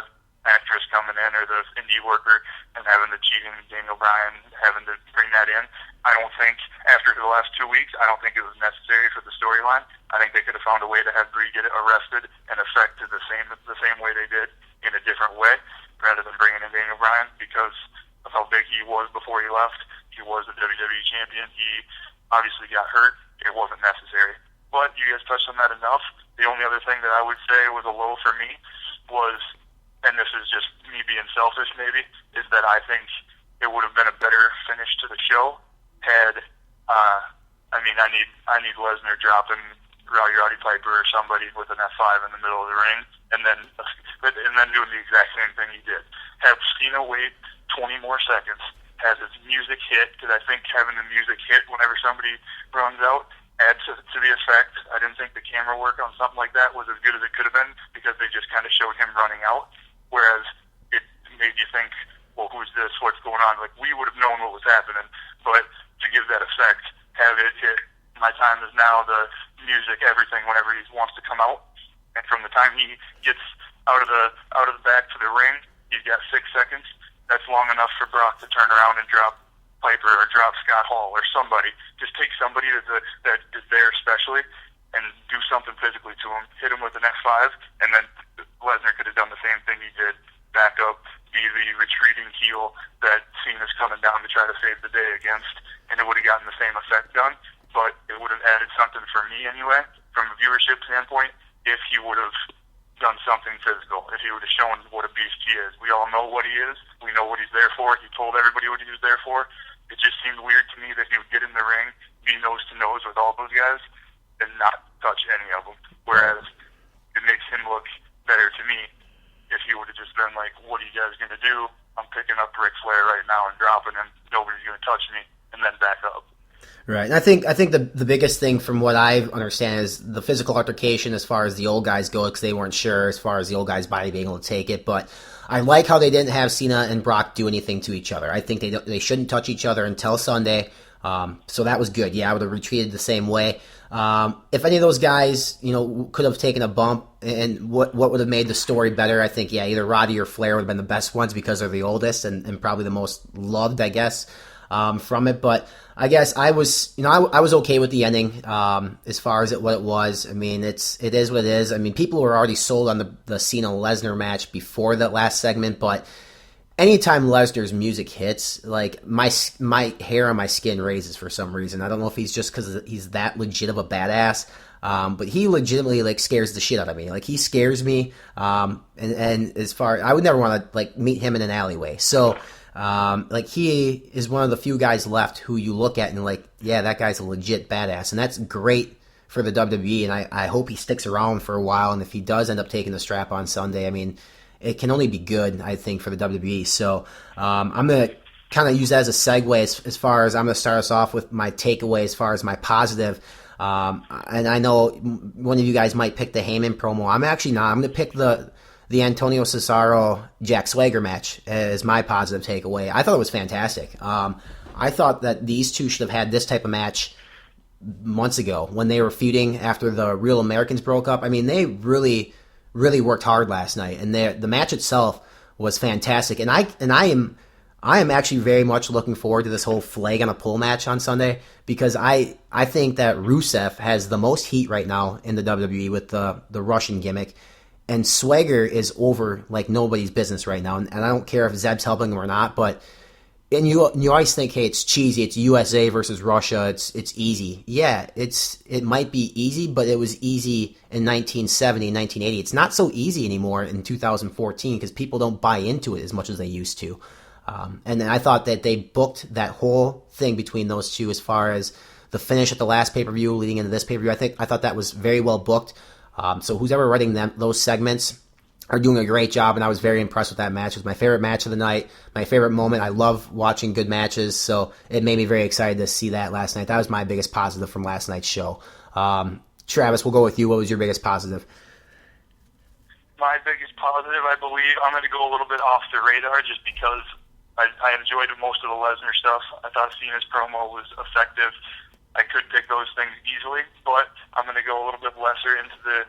actress coming in, or the indie worker, and having the cheating Daniel Bryan, having to bring that in. I don't think, after the last 2 weeks, I don't think it was necessary for the storyline. I think they could have found a way to have Brie get arrested and affected the same way they did, in a different way, rather than bringing in Daniel Bryan, because of how big he was before he left. He was the WWE champion. He obviously got hurt. It wasn't necessary. But you guys touched on that enough. The only other thing that I would say was a low for me was, and this is just me being selfish maybe, is that I think it would have been a better finish to the show had, I need Lesnar dropping Roddy Piper or somebody with an F5 in the middle of the ring, and then doing the exact same thing he did. Have Cena wait 20 more seconds, has his music hit, because I think having the music hit whenever somebody runs out adds to the effect. I didn't think the camera work on something like that was as good as it could have been, because they just kind of showed him running out, whereas it made you think, well, who's this, what's going on? Like, we would have known what was happening, but to give that effect, have it hit, my time is now, the music, everything, whenever he wants to come out, and from the time he gets out of the back to the ring, he's got 6 seconds. That's long enough for Brock to turn around and drop Piper or drop Scott Hall or somebody. Just take somebody that is there specially and do something physically to him. Hit him with an F5, and then Lesnar could have done the same thing he did. Back up, be the retreating heel that Cena's coming down to try to save the day against, and it would have gotten the same effect done, but it would have added something for me anyway, from a viewership standpoint, if he would have done something physical, if he would have shown what a beast he is. We all know what he is. We know what he's there for. He told everybody what he was there for. It just seemed weird to me that he would get in the ring, be nose-to-nose with all those guys, and not touch any of them. Whereas it makes him look better to me if he would have just been like, what are you guys going to do? I'm picking up Ric Flair right now and dropping him. Nobody's going to touch me, and then back up. Right. And I think the biggest thing from what I understand is the physical altercation as far as the old guys go, because they weren't sure as far as the old guy's body being able to take it. But I like how they didn't have Cena and Brock do anything to each other. I think they shouldn't touch each other until Sunday. So that was good. Yeah, I would have retreated the same way. If any of those guys, could have taken a bump, and what would have made the story better, I think, either Roddy or Flair would have been the best ones because they're the oldest and probably the most loved, I guess, from it. But I guess I was okay with the ending as far as what it was. I mean, it is what it is. I mean, people were already sold on the Cena-Lesnar match before that last segment, but anytime Lesnar's music hits, like my hair on my skin raises for some reason. I don't know if he's just because he's that legit of a badass, but he legitimately scares the shit out of me. Like he scares me, and as far I would never want to meet him in an alleyway. So he is one of the few guys left who you look at and that guy's a legit badass, and that's great for the WWE. And I hope he sticks around for a while. And if he does end up taking the strap on Sunday, I mean, it can only be good, I think, for the WWE. So I'm going to kind of use that as a segue as far as I'm going to start us off with my takeaway as far as my positive. And I know one of you guys might pick the Heyman promo. I'm actually not. I'm going to pick the Antonio Cesaro-Jack Swagger match as my positive takeaway. I thought it was fantastic. I thought that these two should have had this type of match months ago when they were feuding after the Real Americans broke up. I mean, they really worked hard last night, and the match itself was fantastic. And I am actually very much looking forward to this whole flag on a pole match on Sunday, because I think that Rusev has the most heat right now in the WWE with the Russian gimmick, and Swagger is over like nobody's business right now. And I don't care if Zeb's helping him or not, but and you always think, hey, it's cheesy, it's USA versus Russia, it's easy. Yeah, it might be easy, but it was easy in 1970, 1980. It's not so easy anymore in 2014 because people don't buy into it as much as they used to. And I thought that they booked that whole thing between those two as far as the finish at the last pay-per-view leading into this pay-per-view. I thought that was very well booked. So who's ever writing those segments are doing a great job, and I was very impressed with that match. It was my favorite match of the night, my favorite moment. I love watching good matches, so it made me very excited to see that last night. That was my biggest positive from last night's show. Travis, we'll go with you. What was your biggest positive? My biggest positive, I believe, I'm going to go a little bit off the radar just because I enjoyed most of the Lesnar stuff. I thought Cena's promo was effective. I could pick those things easily, but I'm going to go a little bit lesser into the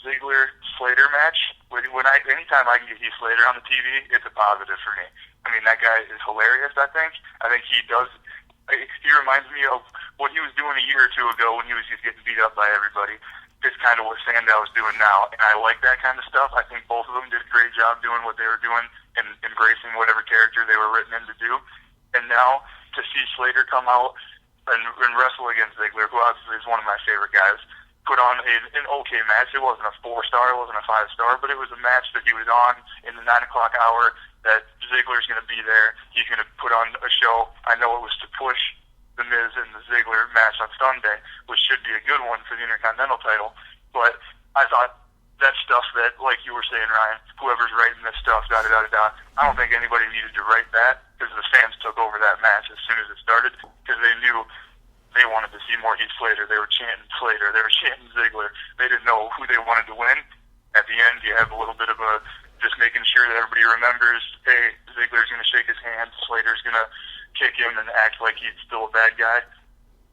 Ziggler-Slater match. Anytime I can get Heath Slater on the TV, it's a positive for me. I mean, that guy is hilarious, I think. I think he reminds me of what he was doing a year or two ago when he was just getting beat up by everybody. It's kind of what Sandow's doing now, and I like that kind of stuff. I think both of them did a great job doing what they were doing and embracing whatever character they were written in to do. And now to see Slater come out and wrestle against Ziggler, who obviously is one of my favorite guys, put on an okay match. It wasn't a 4-star, it wasn't a 5-star, but it was a match that he was on in the 9 o'clock hour, that Ziggler's going to be there. He's going to put on a show. I know it was to push The Miz and the Ziggler match on Sunday, which should be a good one for the Intercontinental title. But I thought that stuff that, like you were saying, Ryan, whoever's writing this stuff, da-da-da-da-da, I don't think anybody needed to write that, because the fans took over that match as soon as it started, because they knew they wanted to see more Heath Slater. They were chanting Slater. They were chanting Ziggler. They didn't know who they wanted to win. At the end, you have a little bit of just making sure that everybody remembers, hey, Ziggler's going to shake his hand, Slater's going to kick him and act like he's still a bad guy.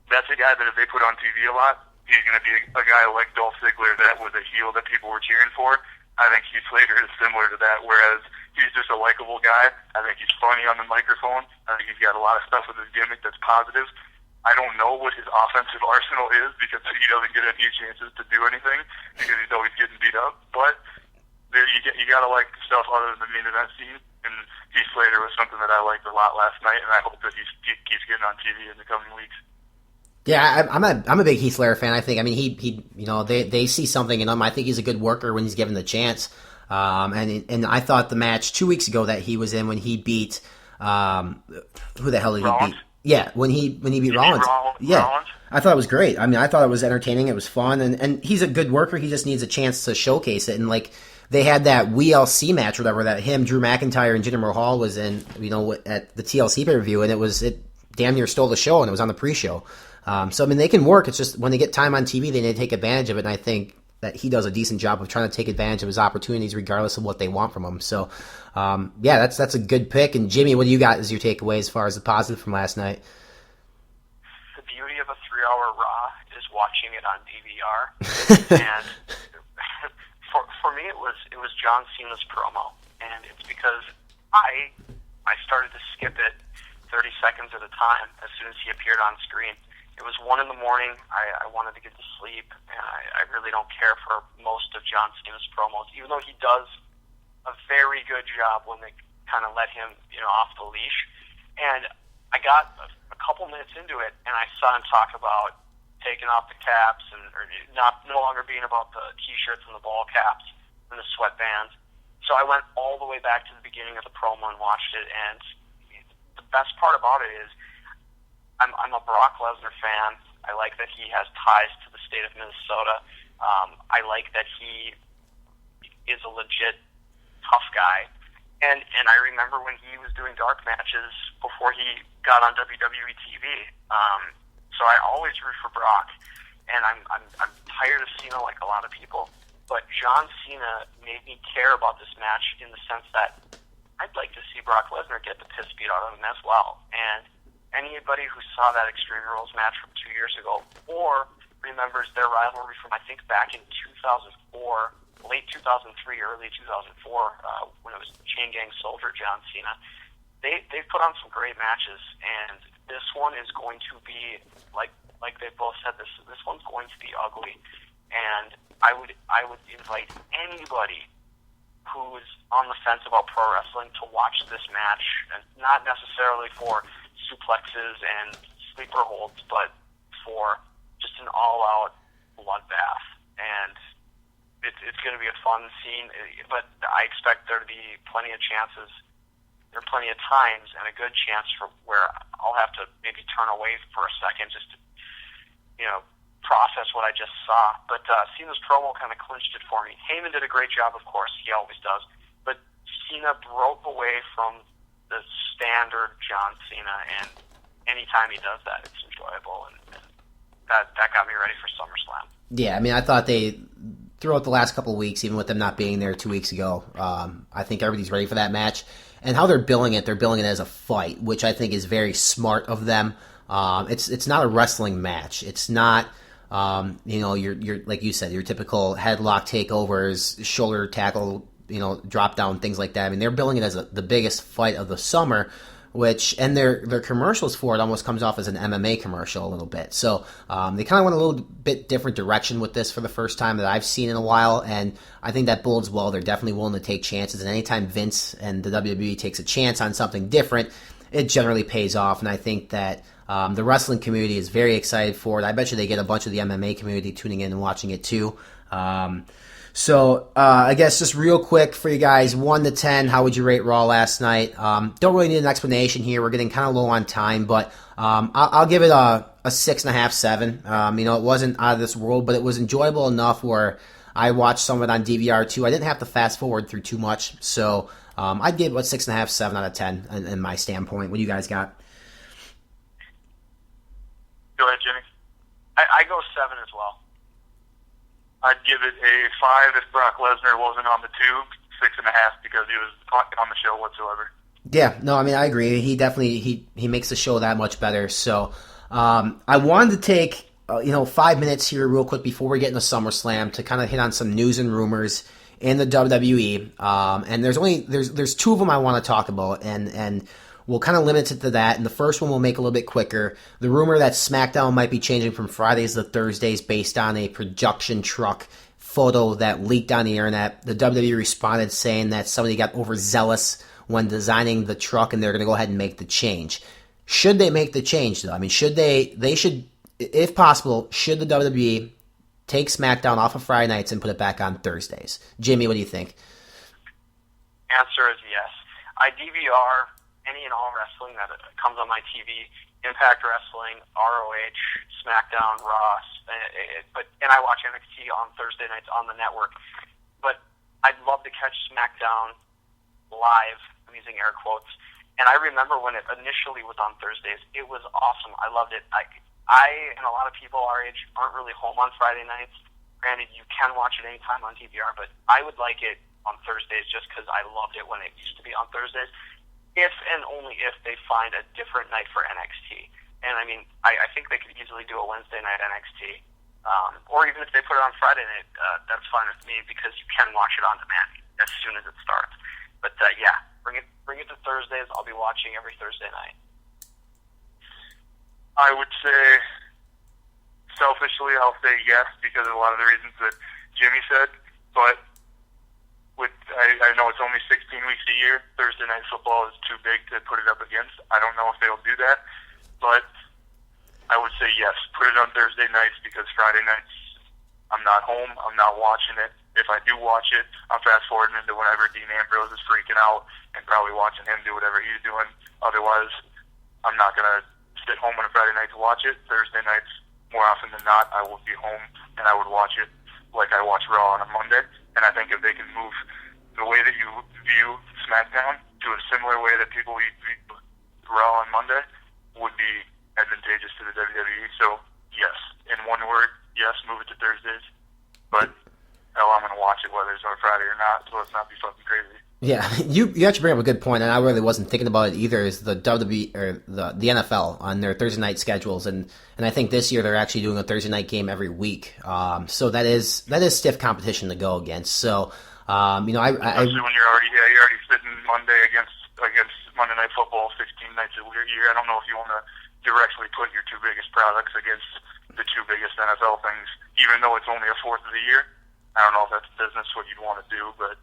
That's a guy that if they put on TV a lot, he's going to be a guy like Dolph Ziggler that was a heel that people were cheering for. I think Heath Slater is similar to that, whereas he's just a likable guy. I think he's funny on the microphone. I think he's got a lot of stuff with his gimmick that's positive. I don't know what his offensive arsenal is because he doesn't get any chances to do anything because he's always getting beat up. But you got to like stuff other than the main event scene. And Heath Slater was something that I liked a lot last night, and I hope that he keeps getting on TV in the coming weeks. Yeah, I'm a big Heath Slater fan. I think, they see something in him. I think he's a good worker when he's given the chance. And I thought the match 2 weeks ago that he was in when he beat who the hell did he beat? Yeah, when he beat Rollins. Yeah, I thought it was great. I mean, I thought it was entertaining. It was fun, and he's a good worker. He just needs a chance to showcase it. And they had that WLC match, or whatever, that him, Drew McIntyre, and Jinder Mahal was in, at the TLC pay-per-view, and damn near stole the show, and it was on the pre-show. So, I mean, they can work. It's just when they get time on TV, they need to take advantage of it, and I think that he does a decent job of trying to take advantage of his opportunities regardless of what they want from him. So, yeah, that's a good pick. And, Jimmy, what do you got as your takeaway as far as the positive from last night? The beauty of a 3-hour Raw is watching it on DVR. And for me, it was John Cena's promo. And it's because I started to skip it 30 seconds at a time as soon as he appeared on screen. It was 1 a.m. I wanted to get to sleep, and I really don't care for most of John Cena's promos, even though he does a very good job when they kind of let him, off the leash. And I got a couple minutes into it, and I saw him talk about taking off the caps and no longer being about the T-shirts and the ball caps and the sweatbands. So I went all the way back to the beginning of the promo and watched it, and the best part about it is I'm a Brock Lesnar fan. I like that he has ties to the state of Minnesota. I like that he is a legit tough guy. And I remember when he was doing dark matches before he got on WWE TV. So I always root for Brock. And I'm tired of Cena like a lot of people. But John Cena made me care about this match in the sense that I'd like to see Brock Lesnar get the piss beat out of him as well. And anybody who saw that Extreme Rules match from 2 years ago or remembers their rivalry from, I think, back in 2004, late 2003, early 2004, when it was Chain Gang Soldier John Cena, they've put on some great matches, and this one is going to be, like they both said, this one's going to be ugly. And I would invite anybody who's on the fence about pro wrestling to watch this match, and not necessarily for suplexes and sleeper holds, but for just an all-out bloodbath. And it's going to be a fun scene, but I expect there to be plenty of chances. There are plenty of times and a good chance for where I'll have to maybe turn away for a second just to, process what I just saw. But Cena's promo kind of clinched it for me. Heyman did a great job, of course. He always does. But Cena broke away from the standard John Cena, and anytime he does that, it's enjoyable, and that got me ready for SummerSlam. Yeah, I mean, I thought throughout the last couple of weeks, even with them not being there 2 weeks ago, I think everybody's ready for that match. And how they're billing it as a fight, which I think is very smart of them. It's not a wrestling match. It's not, you're like you said, your typical headlock takeovers, shoulder tackle, drop down, things like that. I mean, they're billing it as the biggest fight of the summer, and their commercials for it almost comes off as an MMA commercial a little bit. So they kind of went a little bit different direction with this for the first time that I've seen in a while, and I think that bodes well. They're definitely willing to take chances, and anytime Vince and the WWE takes a chance on something different, it generally pays off, and I think that the wrestling community is very excited for it. I bet you they get a bunch of the MMA community tuning in and watching it too. So I guess just real quick for you guys, 1 to 10, how would you rate Raw last night? Don't really need an explanation here. We're getting kind of low on time, but I'll give it a 6.5, 7. It wasn't out of this world, but it was enjoyable enough where I watched some of it on DVR too. I didn't have to fast forward through too much, so I'd give it a 6.5, 7 out of 10 in my standpoint. What do you guys got? Go ahead, Jimmy. I go 7 as well. I'd give it a 5 if Brock Lesnar wasn't on the tube, 6.5 because he was not on the show whatsoever. Yeah, no, I mean, I agree. He definitely, he makes the show that much better. So I wanted to take, 5 minutes here real quick before we get into SummerSlam to kind of hit on some news and rumors in the WWE. And there's 2 of them I want to talk about, and we'll kind of limit it to that, and the first one we'll make a little bit quicker. The rumor that SmackDown might be changing from Fridays to Thursdays based on a production truck photo that leaked on the internet. The WWE responded saying that somebody got overzealous when designing the truck, and they're going to go ahead and make the change. Should they make the change, though? I mean, should they should, if possible, should the WWE take SmackDown off of Friday nights and put it back on Thursdays? Jimmy, what do you think? Answer is yes. I DVR any and all wrestling that comes on my TV, Impact Wrestling, ROH, SmackDown, Raw, and I watch NXT on Thursday nights on the network. But I'd love to catch SmackDown live, I'm using air quotes, And I remember when it initially was on Thursdays, it was awesome. I loved it. I and a lot of people our age aren't really home on Friday nights. Granted, you can watch it anytime on DVR, but I would like it on Thursdays just because I loved it when it used to be on Thursdays. If and only if they find a different night for NXT. And I mean, I think they could easily do a Wednesday night NXT. Or even if they put it on Friday night, that's fine with me because you can watch it on demand as soon as it starts. But yeah, bring it to Thursdays. I'll be watching every Thursday night. I would say, selfishly, I'll say yes because of a lot of the reasons that Jimmy said. But I know it's only 16 weeks a year. Thursday night football is too big to put it up against. I don't know if they'll do that, but I would say yes. Put it on Thursday nights because Friday nights I'm not home. I'm not watching it. If I do watch it, I'm fast forwarding into whenever Dean Ambrose is freaking out and probably watching him do whatever he's doing. Otherwise, I'm not gonna sit home on a Friday night to watch it. Thursday nights, more often than not, I will be home and I would watch it like I watch Raw on a Monday. And I think if they can move the way that you view SmackDown to a similar way that people view Raw on Monday, would be advantageous to the WWE. So, yes. In one word, yes, move it to Thursdays. But, hell, I'm going to watch it whether it's on Friday or not, so let's not be fucking crazy. Yeah, you actually bring up a good point, and I really wasn't thinking about it either. Is the WWE or the NFL on their Thursday night schedules, and I think this year they're actually doing a Thursday night game every week. So that is stiff competition to go against. So especially when you're already sitting Monday against Monday Night Football 16 nights a year. I don't know if you want to directly put your two biggest products against the two biggest NFL things, even though it's only a fourth of the year. I don't know if that's business what you'd want to do, but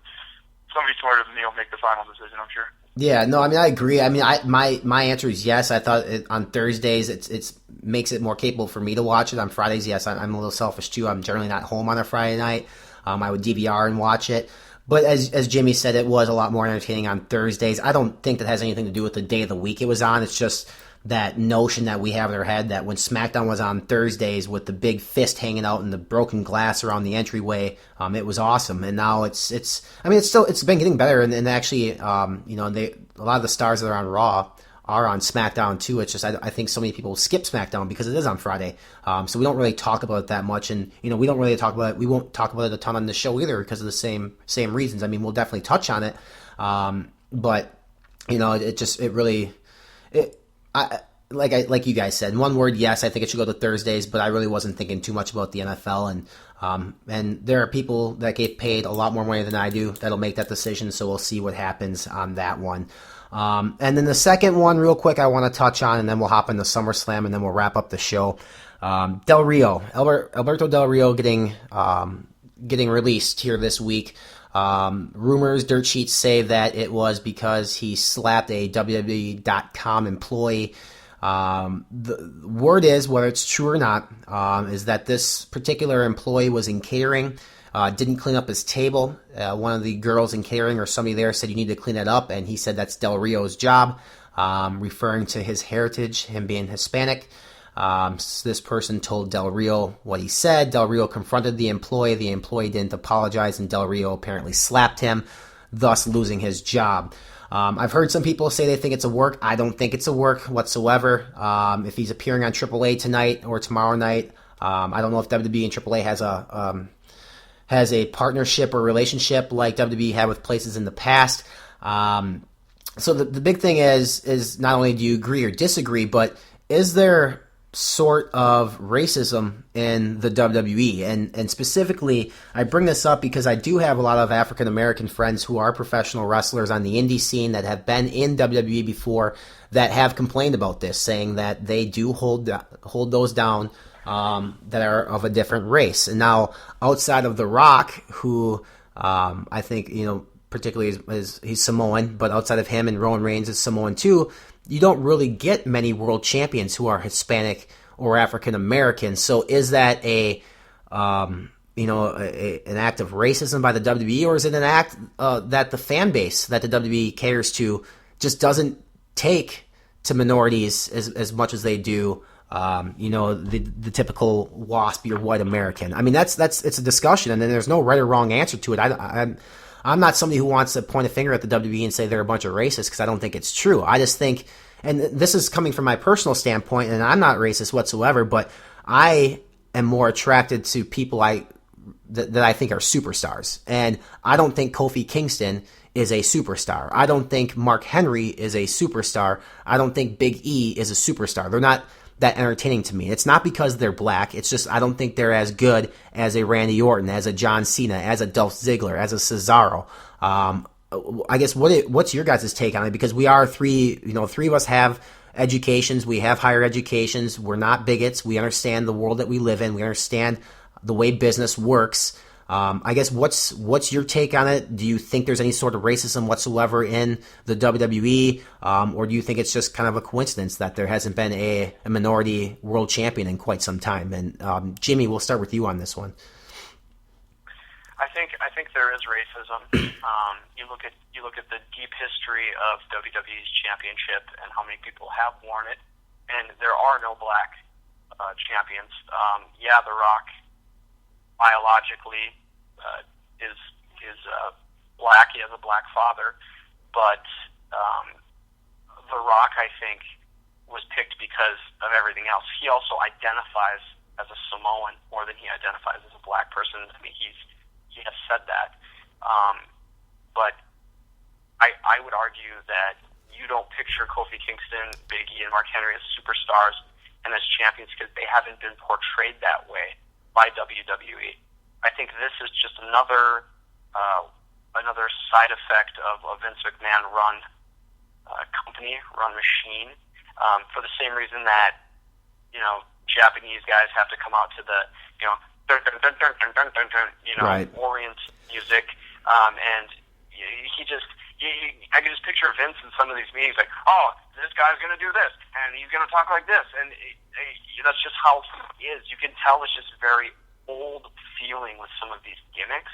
somebody smarter than me will make the final decision, I'm sure. Yeah, no, I mean, I agree. I mean, my answer is yes. I thought on Thursdays it's makes it more capable for me to watch it. On Fridays, yes, I'm a little selfish too. I'm generally not home on a Friday night. I would DVR and watch it. But as Jimmy said, it was a lot more entertaining on Thursdays. I don't think that has anything to do with the day of the week it was on. It's just that notion that we have in our head that when SmackDown was on Thursdays with the big fist hanging out and the broken glass around the entryway, it was awesome. And now it's been getting better. And actually, a lot of the stars that are on Raw are on SmackDown too. It's just I think so many people skip SmackDown because it is on Friday. So we don't really talk about it that much, and we don't really talk about it. We won't talk about it a ton on the show either because of the same reasons. I mean, we'll definitely touch on it, but like you guys said, in one word, yes, I think it should go to Thursdays, but I really wasn't thinking too much about the NFL, and there are people that get paid a lot more money than I do that'll make that decision. So we'll see what happens on that one. And then the second one, real quick, I want to touch on, and then we'll hop into SummerSlam, and then we'll wrap up the show. Del Rio, Alberto Del Rio getting released here this week. Rumors, dirt sheets say that it was because he slapped a WWE.com employee. The word is, whether it's true or not, is that this particular employee was in catering, didn't clean up his table. One of the girls in catering or somebody there said you need to clean it up, and he said that's Del Rio's job, referring to his heritage, him being Hispanic. This person told Del Rio what he said. Del Rio confronted the employee. The employee didn't apologize, and Del Rio apparently slapped him, thus losing his job. I've heard some people say they think it's a work. I don't think it's a work whatsoever. If he's appearing on AAA tonight or tomorrow night, I don't know if WWE and AAA has a partnership or relationship like WWE had with places in the past. So the big thing is not only do you agree or disagree, but is there sort of racism in the WWE? And specifically, I bring this up because I do have a lot of African American friends who are professional wrestlers on the indie scene that have been in WWE before that have complained about this, saying that they do hold those down that are of a different race. And now, outside of The Rock, who I think, particularly he's Samoan, but outside of him and Roman Reigns is Samoan too, you don't really get many world champions who are Hispanic or African American. So is that an act of racism by the WWE, or is it an act that the fan base that the WWE caters to just doesn't take to minorities as much as they do, the typical waspy or white American? I mean, it's a discussion, and then there's no right or wrong answer to it. I'm not somebody who wants to point a finger at the WWE and say they're a bunch of racists, because I don't think it's true. I just think, and this is coming from my personal standpoint, and I'm not racist whatsoever, but I am more attracted to people that I think are superstars. And I don't think Kofi Kingston is a superstar. I don't think Mark Henry is a superstar. I don't think Big E is a superstar. They're not that entertaining to me. It's not because they're black. It's just I don't think they're as good as a Randy Orton, as a John Cena, as a Dolph Ziggler, as a Cesaro. I guess what's your guys' take on it? Because we are three of us have educations. We have higher educations. We're not bigots. We understand the world that we live in. We understand the way business works. I guess what's your take on it? Do you think there's any sort of racism whatsoever in the WWE, or do you think it's just kind of a coincidence that there hasn't been a minority world champion in quite some time? And Jimmy, we'll start with you on this one. I think there is racism. You look at the deep history of WWE's championship and how many people have worn it, and there are no black champions. The Rock biologically is black. He has a black father, but The Rock, I think, was picked because of everything else. He also identifies as a Samoan more than he identifies as a black person. I mean, he has said that. But I would argue that you don't picture Kofi Kingston, Big E, and Mark Henry as superstars and as champions because they haven't been portrayed that way by WWE. I think this is just another side effect of a Vince McMahon run company, run machine, for the same reason that Japanese guys have to come out to the dun, dun, dun, dun, dun, dun, dun, dun, right. Orient music, and I can just picture Vince in some of these meetings like, oh, this guy's going to do this, and he's going to talk like this, and that's just how he is. You can tell it's just very old feeling with some of these gimmicks.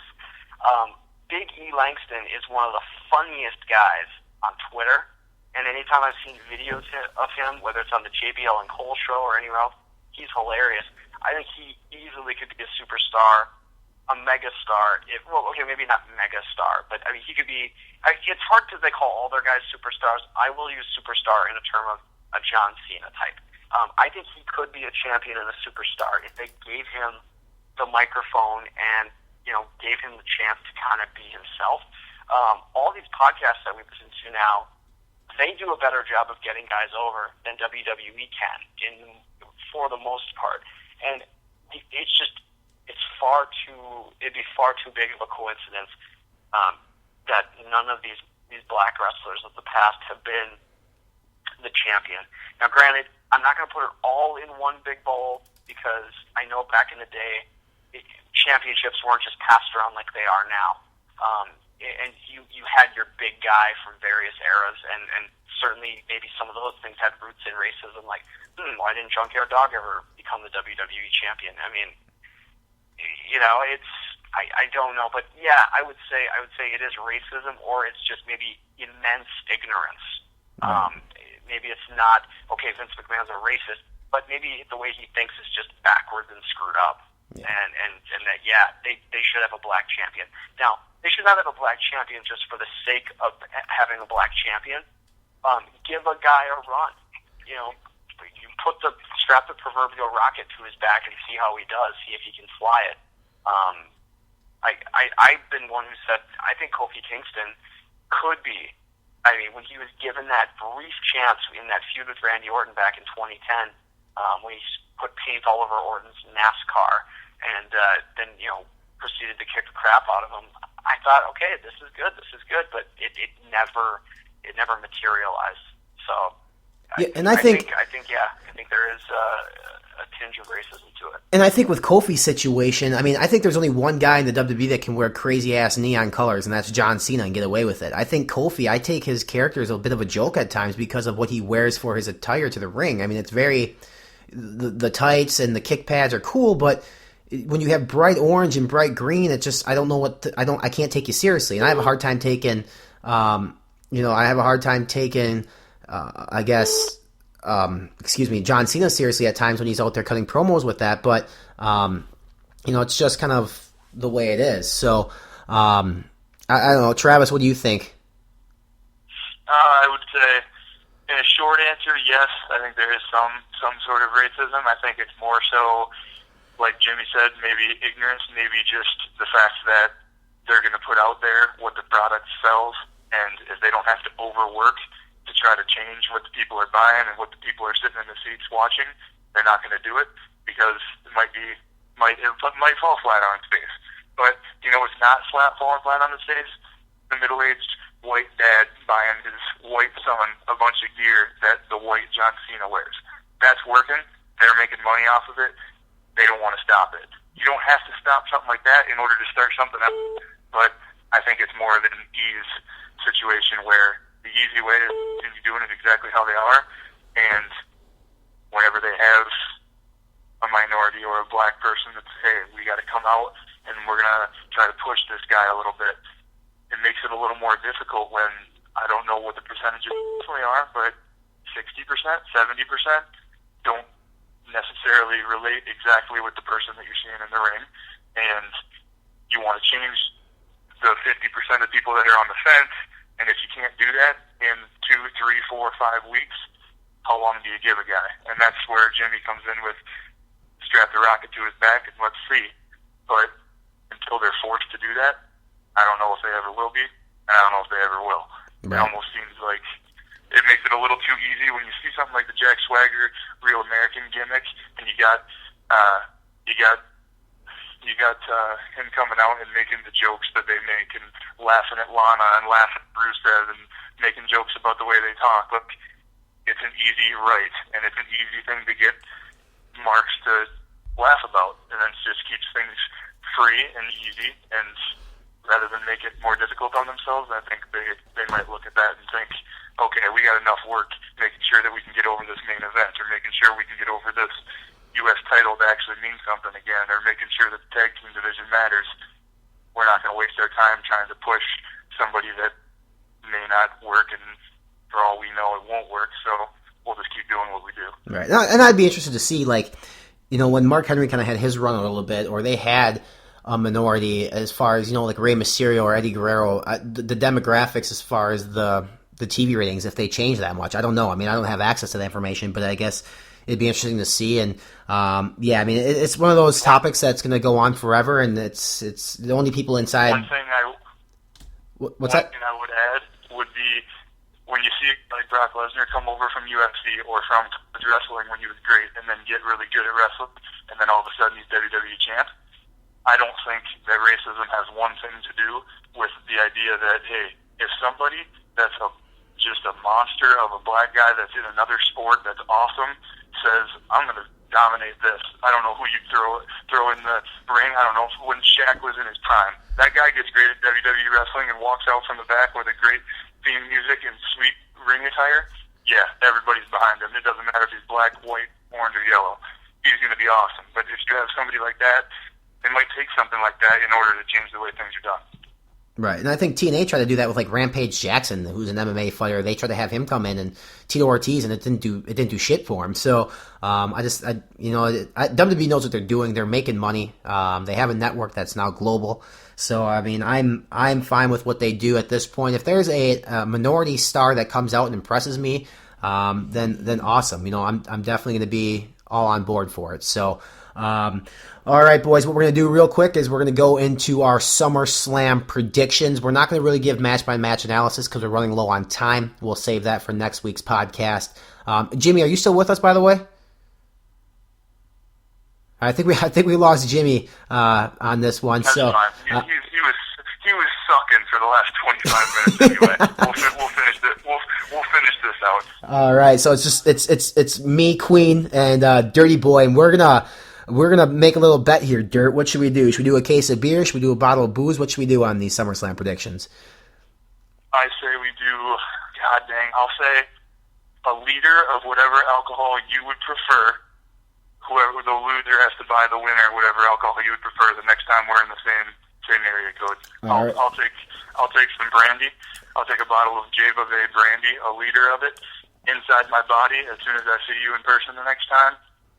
Big E Langston is one of the funniest guys on Twitter, and anytime I've seen videos of him, whether it's on the JBL and Cole show or anywhere else, he's hilarious. I think he easily could be a superstar, a megastar. Maybe not megastar, but I mean, he could be. It's hard because they call all their guys superstars. I will use superstar in a term of a John Cena type. I think he could be a champion and a superstar if they gave him the microphone and gave him the chance to kind of be himself. All these podcasts that we listen to now, they do a better job of getting guys over than WWE can, for the most part. And it'd be far too big of a coincidence that none of these black wrestlers of the past have been the champion. Now, granted, I'm not going to put it all in one big bowl because I know back in the day, championships weren't just passed around like they are now. And you had your big guy from various eras, and certainly maybe some of those things had roots in racism, like, why didn't Junkyard Dog ever become the WWE champion? I mean, I don't know, but yeah, I would say it is racism, or it's just maybe immense ignorance. Maybe it's not, okay, Vince McMahon's a racist, but maybe the way he thinks is just backwards and screwed up. Yeah. And that, they should have a black champion. Now, they should not have a black champion just for the sake of having a black champion. Give a guy a run. You strap the proverbial rocket to his back and see how he does, see if he can fly it. I've been one who said, I think Kofi Kingston could be, when he was given that brief chance in that feud with Randy Orton back in 2010, when he put paint all over Orton's NASCAR and then proceeded to kick the crap out of him, I thought, okay, this is good, but it never materialized. So I think there is a tinge of racism to it. And I think with Kofi's situation, I think there's only one guy in the WWE that can wear crazy ass neon colors, and that's John Cena, and get away with it. I think Kofi, I take his character as a bit of a joke at times because of what he wears for his attire to the ring. It's very, the tights and the kick pads are cool, but when you have bright orange and bright green, it just, I don't know I can't take you seriously. And I have a hard time taking, John Cena seriously at times when he's out there cutting promos with that, but, it's just kind of the way it is. So, I don't know. Travis, what do you think? I would say, in a short answer, yes. I think there is some sort of racism. I think it's more so, like Jimmy said, maybe ignorance, maybe just the fact that they're going to put out there what the product sells, and if they don't have to overwork to try to change what the people are buying and what the people are sitting in the seats watching, they're not going to do it because it might fall flat on its face. But it's not falling flat on its face. The middle-aged white dad buying his white son a bunch of gear that the white John Cena wears. That's working. They're making money off of it. They don't want to stop it. You don't have to stop something like that in order to start something else. But I think it's more of an ease situation where the easy way is continue doing it exactly how they are, and whenever they have a minority or a black person that's, hey, we got to come out and we're going to try to push this guy a little bit, it makes it a little more difficult when I don't know what the percentages really are, but 60%, 70% don't necessarily relate exactly with the person that you're seeing in the ring, and you want to change the 50% of people that are on the fence, and if you can't do that in 2, 3, 4, 5 weeks, how long do you give a guy? And that's where Jimmy comes in with strap the rocket to his back and let's see. But until they're forced to do that, I don't know if they ever will be, and I don't know if they ever will. Right. It almost seems like it makes it a little too easy when you see something like the Jack Swagger Real American gimmick, and you got him coming out and making the jokes that they make and laughing at Lana and laughing at Rusev and making jokes about the way they talk. Look, it's an easy right, and it's an easy thing to get marks to laugh about, and then it just keeps things free and easy, and rather than make it more difficult on themselves, I think they might look at that and think, okay, we got enough work making sure that we can get over this main event, or making sure we can get over this U.S. title to actually mean something again, or making sure that the tag team division matters. We're not going to waste our time trying to push somebody that may not work, and for all we know, it won't work, so we'll just keep doing what we do. Right. And I'd be interested to see, when Mark Henry kind of had his run a little bit, or they had a minority as far as, like Rey Mysterio or Eddie Guerrero, the demographics as far as the TV ratings, if they change that much. I don't know. I mean, I don't have access to that information, but I guess it'd be interesting to see. And, it's one of those topics that's going to go on forever, and it's the only people inside. One thing I would add would be when you see like Brock Lesnar come over from UFC or from wrestling when he was great and then get really good at wrestling, and then all of a sudden he's WWE champ. I don't think that racism has one thing to do with the idea that, hey, if somebody that's just a monster of a black guy that's in another sport that's awesome says, I'm going to dominate this. I don't know who you throw in the ring. I don't know when Shaq was in his prime. That guy gets great at WWE wrestling and walks out from the back with a great theme music and sweet ring attire. Yeah, everybody's behind him. It doesn't matter if he's black, white, orange, or yellow. He's going to be awesome. But if you have somebody like that, it might take something like that in order to change the way things are done. Right, and I think TNA tried to do that with like Rampage Jackson, who's an MMA fighter. They tried to have him come in, and Tito Ortiz, and it didn't do shit for him. So WWE knows what they're doing. They're making money. They have a network that's now global. So I mean, I'm fine with what they do at this point. If there's a minority star that comes out and impresses me, then awesome. I'm definitely going to be all on board for it. So. All right, boys, what we're going to do real quick is we're going to go into our SummerSlam predictions. We're not going to really give match-by-match analysis because we're running low on time. We'll save that for next week's podcast. Jimmy, are you still with us, by the way? I think we lost Jimmy on this one. That's so fine. He was sucking for the last 25 minutes anyway. We'll finish this out. All right, so it's me, Queen, and Dirty Boy, and we're gonna make a little bet here, Dirt. What should we do? Should we do a case of beer? Should we do a bottle of booze? What should we do on these SummerSlam predictions? I say we do, God dang, I'll say a liter of whatever alcohol you would prefer. Whoever the loser has to buy the winner whatever alcohol you would prefer the next time we're in the same area code. All right. I'll take some brandy. I'll take a bottle of J. Bavay brandy, a liter of it, inside my body as soon as I see you in person the next time,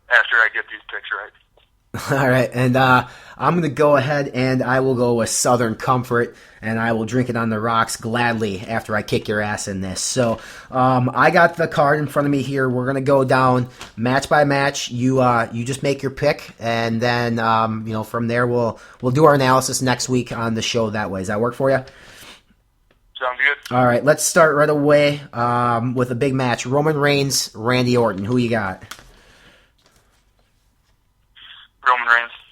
after I get these picks right. All right, and I'm going to go ahead and I will go with Southern Comfort, and I will drink it on the rocks gladly after I kick your ass in this. So I got the card in front of me here. We're going to go down match by match. You just make your pick, and then from there we'll do our analysis next week on the show that way. Does that work for you? Sounds good. All right, let's start right away with a big match. Roman Reigns, Randy Orton. Who you got?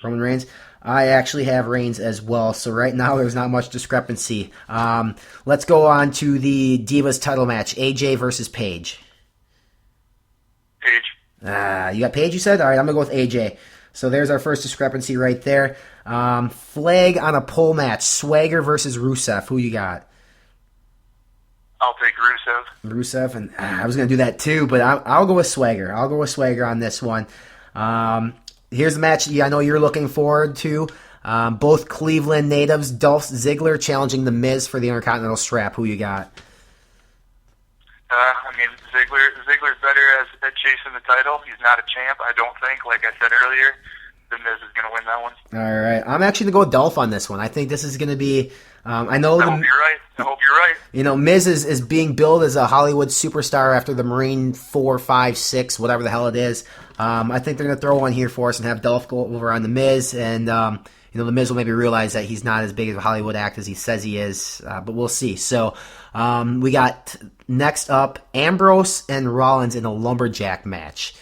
Roman Reigns. I actually have Reigns as well, so right now there's not much discrepancy. Let's go on to the Divas title match, AJ versus Paige. Paige. You got Paige, you said? All right, I'm going to go with AJ. So there's our first discrepancy right there. Flag on a pole match, Swagger versus Rusev. Who you got? I'll take Rusev. And I was going to do that too, but I'll go with Swagger. I'll go with Swagger on this one. Here's the match I know you're looking forward to. Both Cleveland natives, Dolph Ziggler challenging The Miz for the Intercontinental strap. Who you got? Ziggler's better at chasing the title. He's not a champ, I don't think. Like I said earlier, The Miz is going to win that one. All right. I'm actually going to go with Dolph on this one. I think this is going to be... I hope you're right. Miz is being billed as a Hollywood superstar after the Marine 4, 5, 6, whatever the hell it is. I think they're going to throw one here for us and have Dolph go over on The Miz, and The Miz will maybe realize that he's not as big of a Hollywood act as he says he is, but we'll see. So we got next up Ambrose and Rollins in a lumberjack match,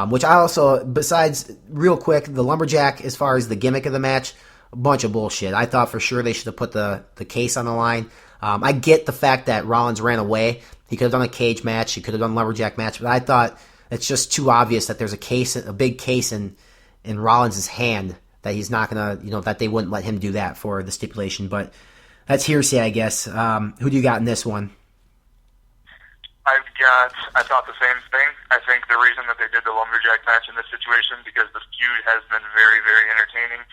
which I also, besides, real quick, the lumberjack, as far as the gimmick of the match, a bunch of bullshit. I thought for sure they should have put the case on the line. I get the fact that Rollins ran away. He could have done a cage match. He could have done a lumberjack match, but I thought it's just too obvious that there's a big case in Rollins' hand that he's not going to, that they wouldn't let him do that for the stipulation. But that's hearsay, I guess. Who do you got in this one? I thought the same thing. I think the reason that they did the lumberjack match in this situation because the feud has been very, very entertaining,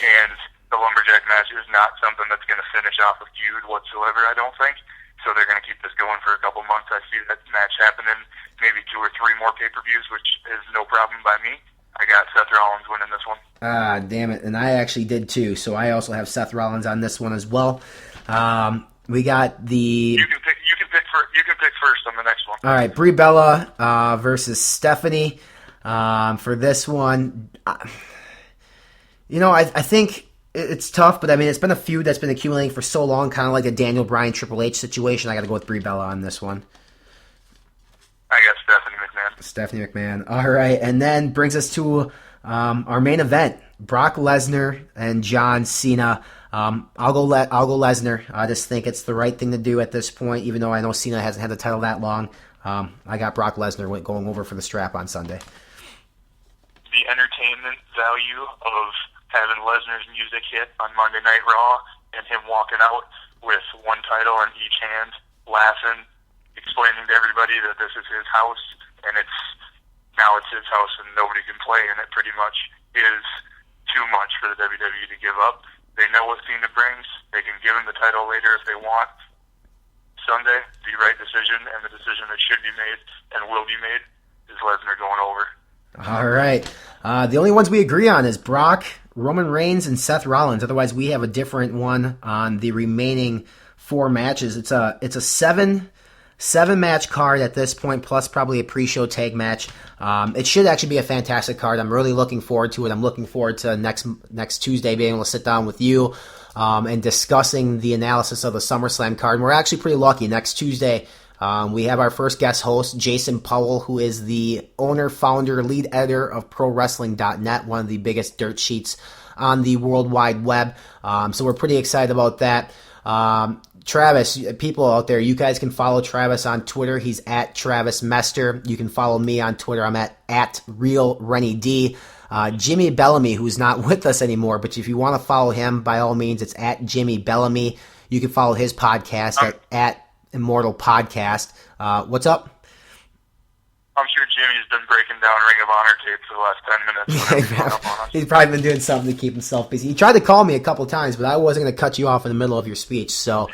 and the lumberjack match is not something that's going to finish off a feud whatsoever, I don't think. So they're going to keep this going for a couple months. I see that match happening, maybe 2 or 3 more pay-per-views, which is no problem by me. I got Seth Rollins winning this one. Damn it. And I actually did too. So I also have Seth Rollins on this one as well. We got the... You can pick first on the next one. All right, Brie Bella versus Stephanie. For this one, I think it's tough, but I mean, it's been a feud that's been accumulating for so long, kind of like a Daniel Bryan Triple H situation. I got to go with Brie Bella on this one. I got Stephanie McMahon. All right, and then brings us to our main event: Brock Lesnar and John Cena. I'll go Lesnar. I just think it's the right thing to do at this point, even though I know Cena hasn't had the title that long. I got Brock Lesnar going over for the strap on Sunday. The entertainment value of having Lesnar's music hit on Monday Night Raw and him walking out with one title in each hand, laughing, explaining to everybody that this is his house, and now it's his house and nobody can play in it, pretty much is too much for the WWE to give up. They know what Cena brings. They can give him the title later if they want. Sunday, the right decision, and the decision that should be made and will be made is Lesnar going over. All right. The only ones we agree on is Brock, Roman Reigns, and Seth Rollins. Otherwise, we have a different one on the remaining 4 matches. It's a 7-match card at this point, plus probably a pre-show tag match. It should actually be a fantastic card. I'm really looking forward to it. I'm looking forward to next Tuesday being able to sit down with you and discussing the analysis of the SummerSlam card. And we're actually pretty lucky. Next Tuesday, we have our first guest host, Jason Powell, who is the owner, founder, lead editor of ProWrestling.net, one of the biggest dirt sheets on the World Wide Web. So we're pretty excited about that. Travis, people out there, you guys can follow Travis on Twitter. He's at Travis Mester. You can follow me on Twitter. I'm at Real Renny D. Jimmy Bellamy, who's not with us anymore, but if you want to follow him, by all means, it's at Jimmy Bellamy. You can follow his podcast at Immortal Podcast. What's up? I'm sure Jimmy's been breaking down Ring of Honor tapes for the last 10 minutes. He's probably been doing something to keep himself busy. He tried to call me a couple times, but I wasn't going to cut you off in the middle of your speech. So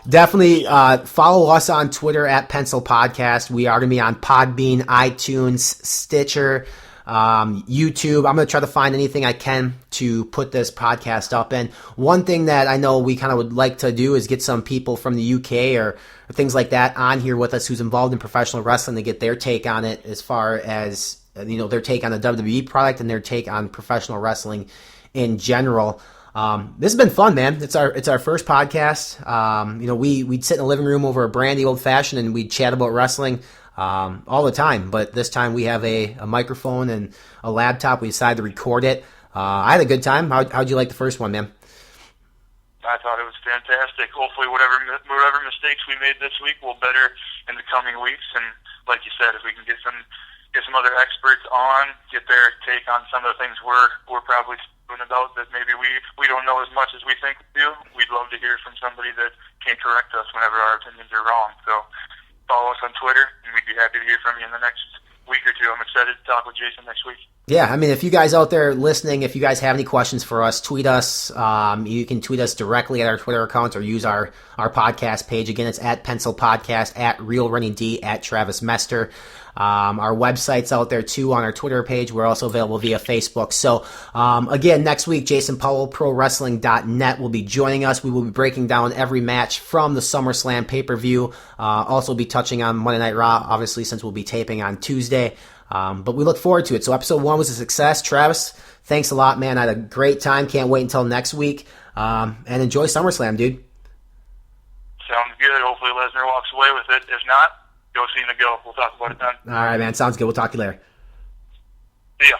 definitely follow us on Twitter at Pencil Podcast. We are going to be on PodBean, iTunes, Stitcher, YouTube. I'm going to try to find anything I can to put this podcast up in. One thing that I know we kind of would like to do is get some people from the UK or things like that on here with us who's involved in professional wrestling to get their take on it, as far as, their take on the WWE product and their take on professional wrestling in general. This has been fun, man. It's our first podcast. We'd sit in the living room over a brandy old fashioned and we'd chat about wrestling all the time. But this time we have a microphone and a laptop. We decided to record it. I had a good time. How'd you like the first one, man? I thought it was fantastic. Hopefully whatever mistakes we made this week will better in the coming weeks. And like you said, if we can get some other experts on, get their take on some of the things we're probably about that maybe we don't know as much as we think we do. We'd love to hear from somebody that can correct us whenever our opinions are wrong. So follow us on Twitter, and we'd be happy to hear from you in the next week or two. I'm excited to talk with Jason next week. Yeah, I mean, if you guys out there listening, if you guys have any questions for us, tweet us. You can tweet us directly at our Twitter account or use our podcast page. Again, it's at Pencil Podcast, at Real Renny D, at Travis Mester. Our website's out there too on our Twitter page. We're also available via Facebook. So, again, next week, Jason Powell, ProWrestling.net, will be joining us. We will be breaking down every match from the SummerSlam pay-per-view. Also be touching on Monday Night Raw, obviously, since we'll be taping on Tuesday. But we look forward to it. So episode 1 was a success. Travis, thanks a lot, man. I had a great time. Can't wait until next week. And enjoy SummerSlam, dude. Sounds good. Hopefully Lesnar walks away with it. If not, go see him go. We'll talk about it then. All right, man. Sounds good. We'll talk to you later. See ya.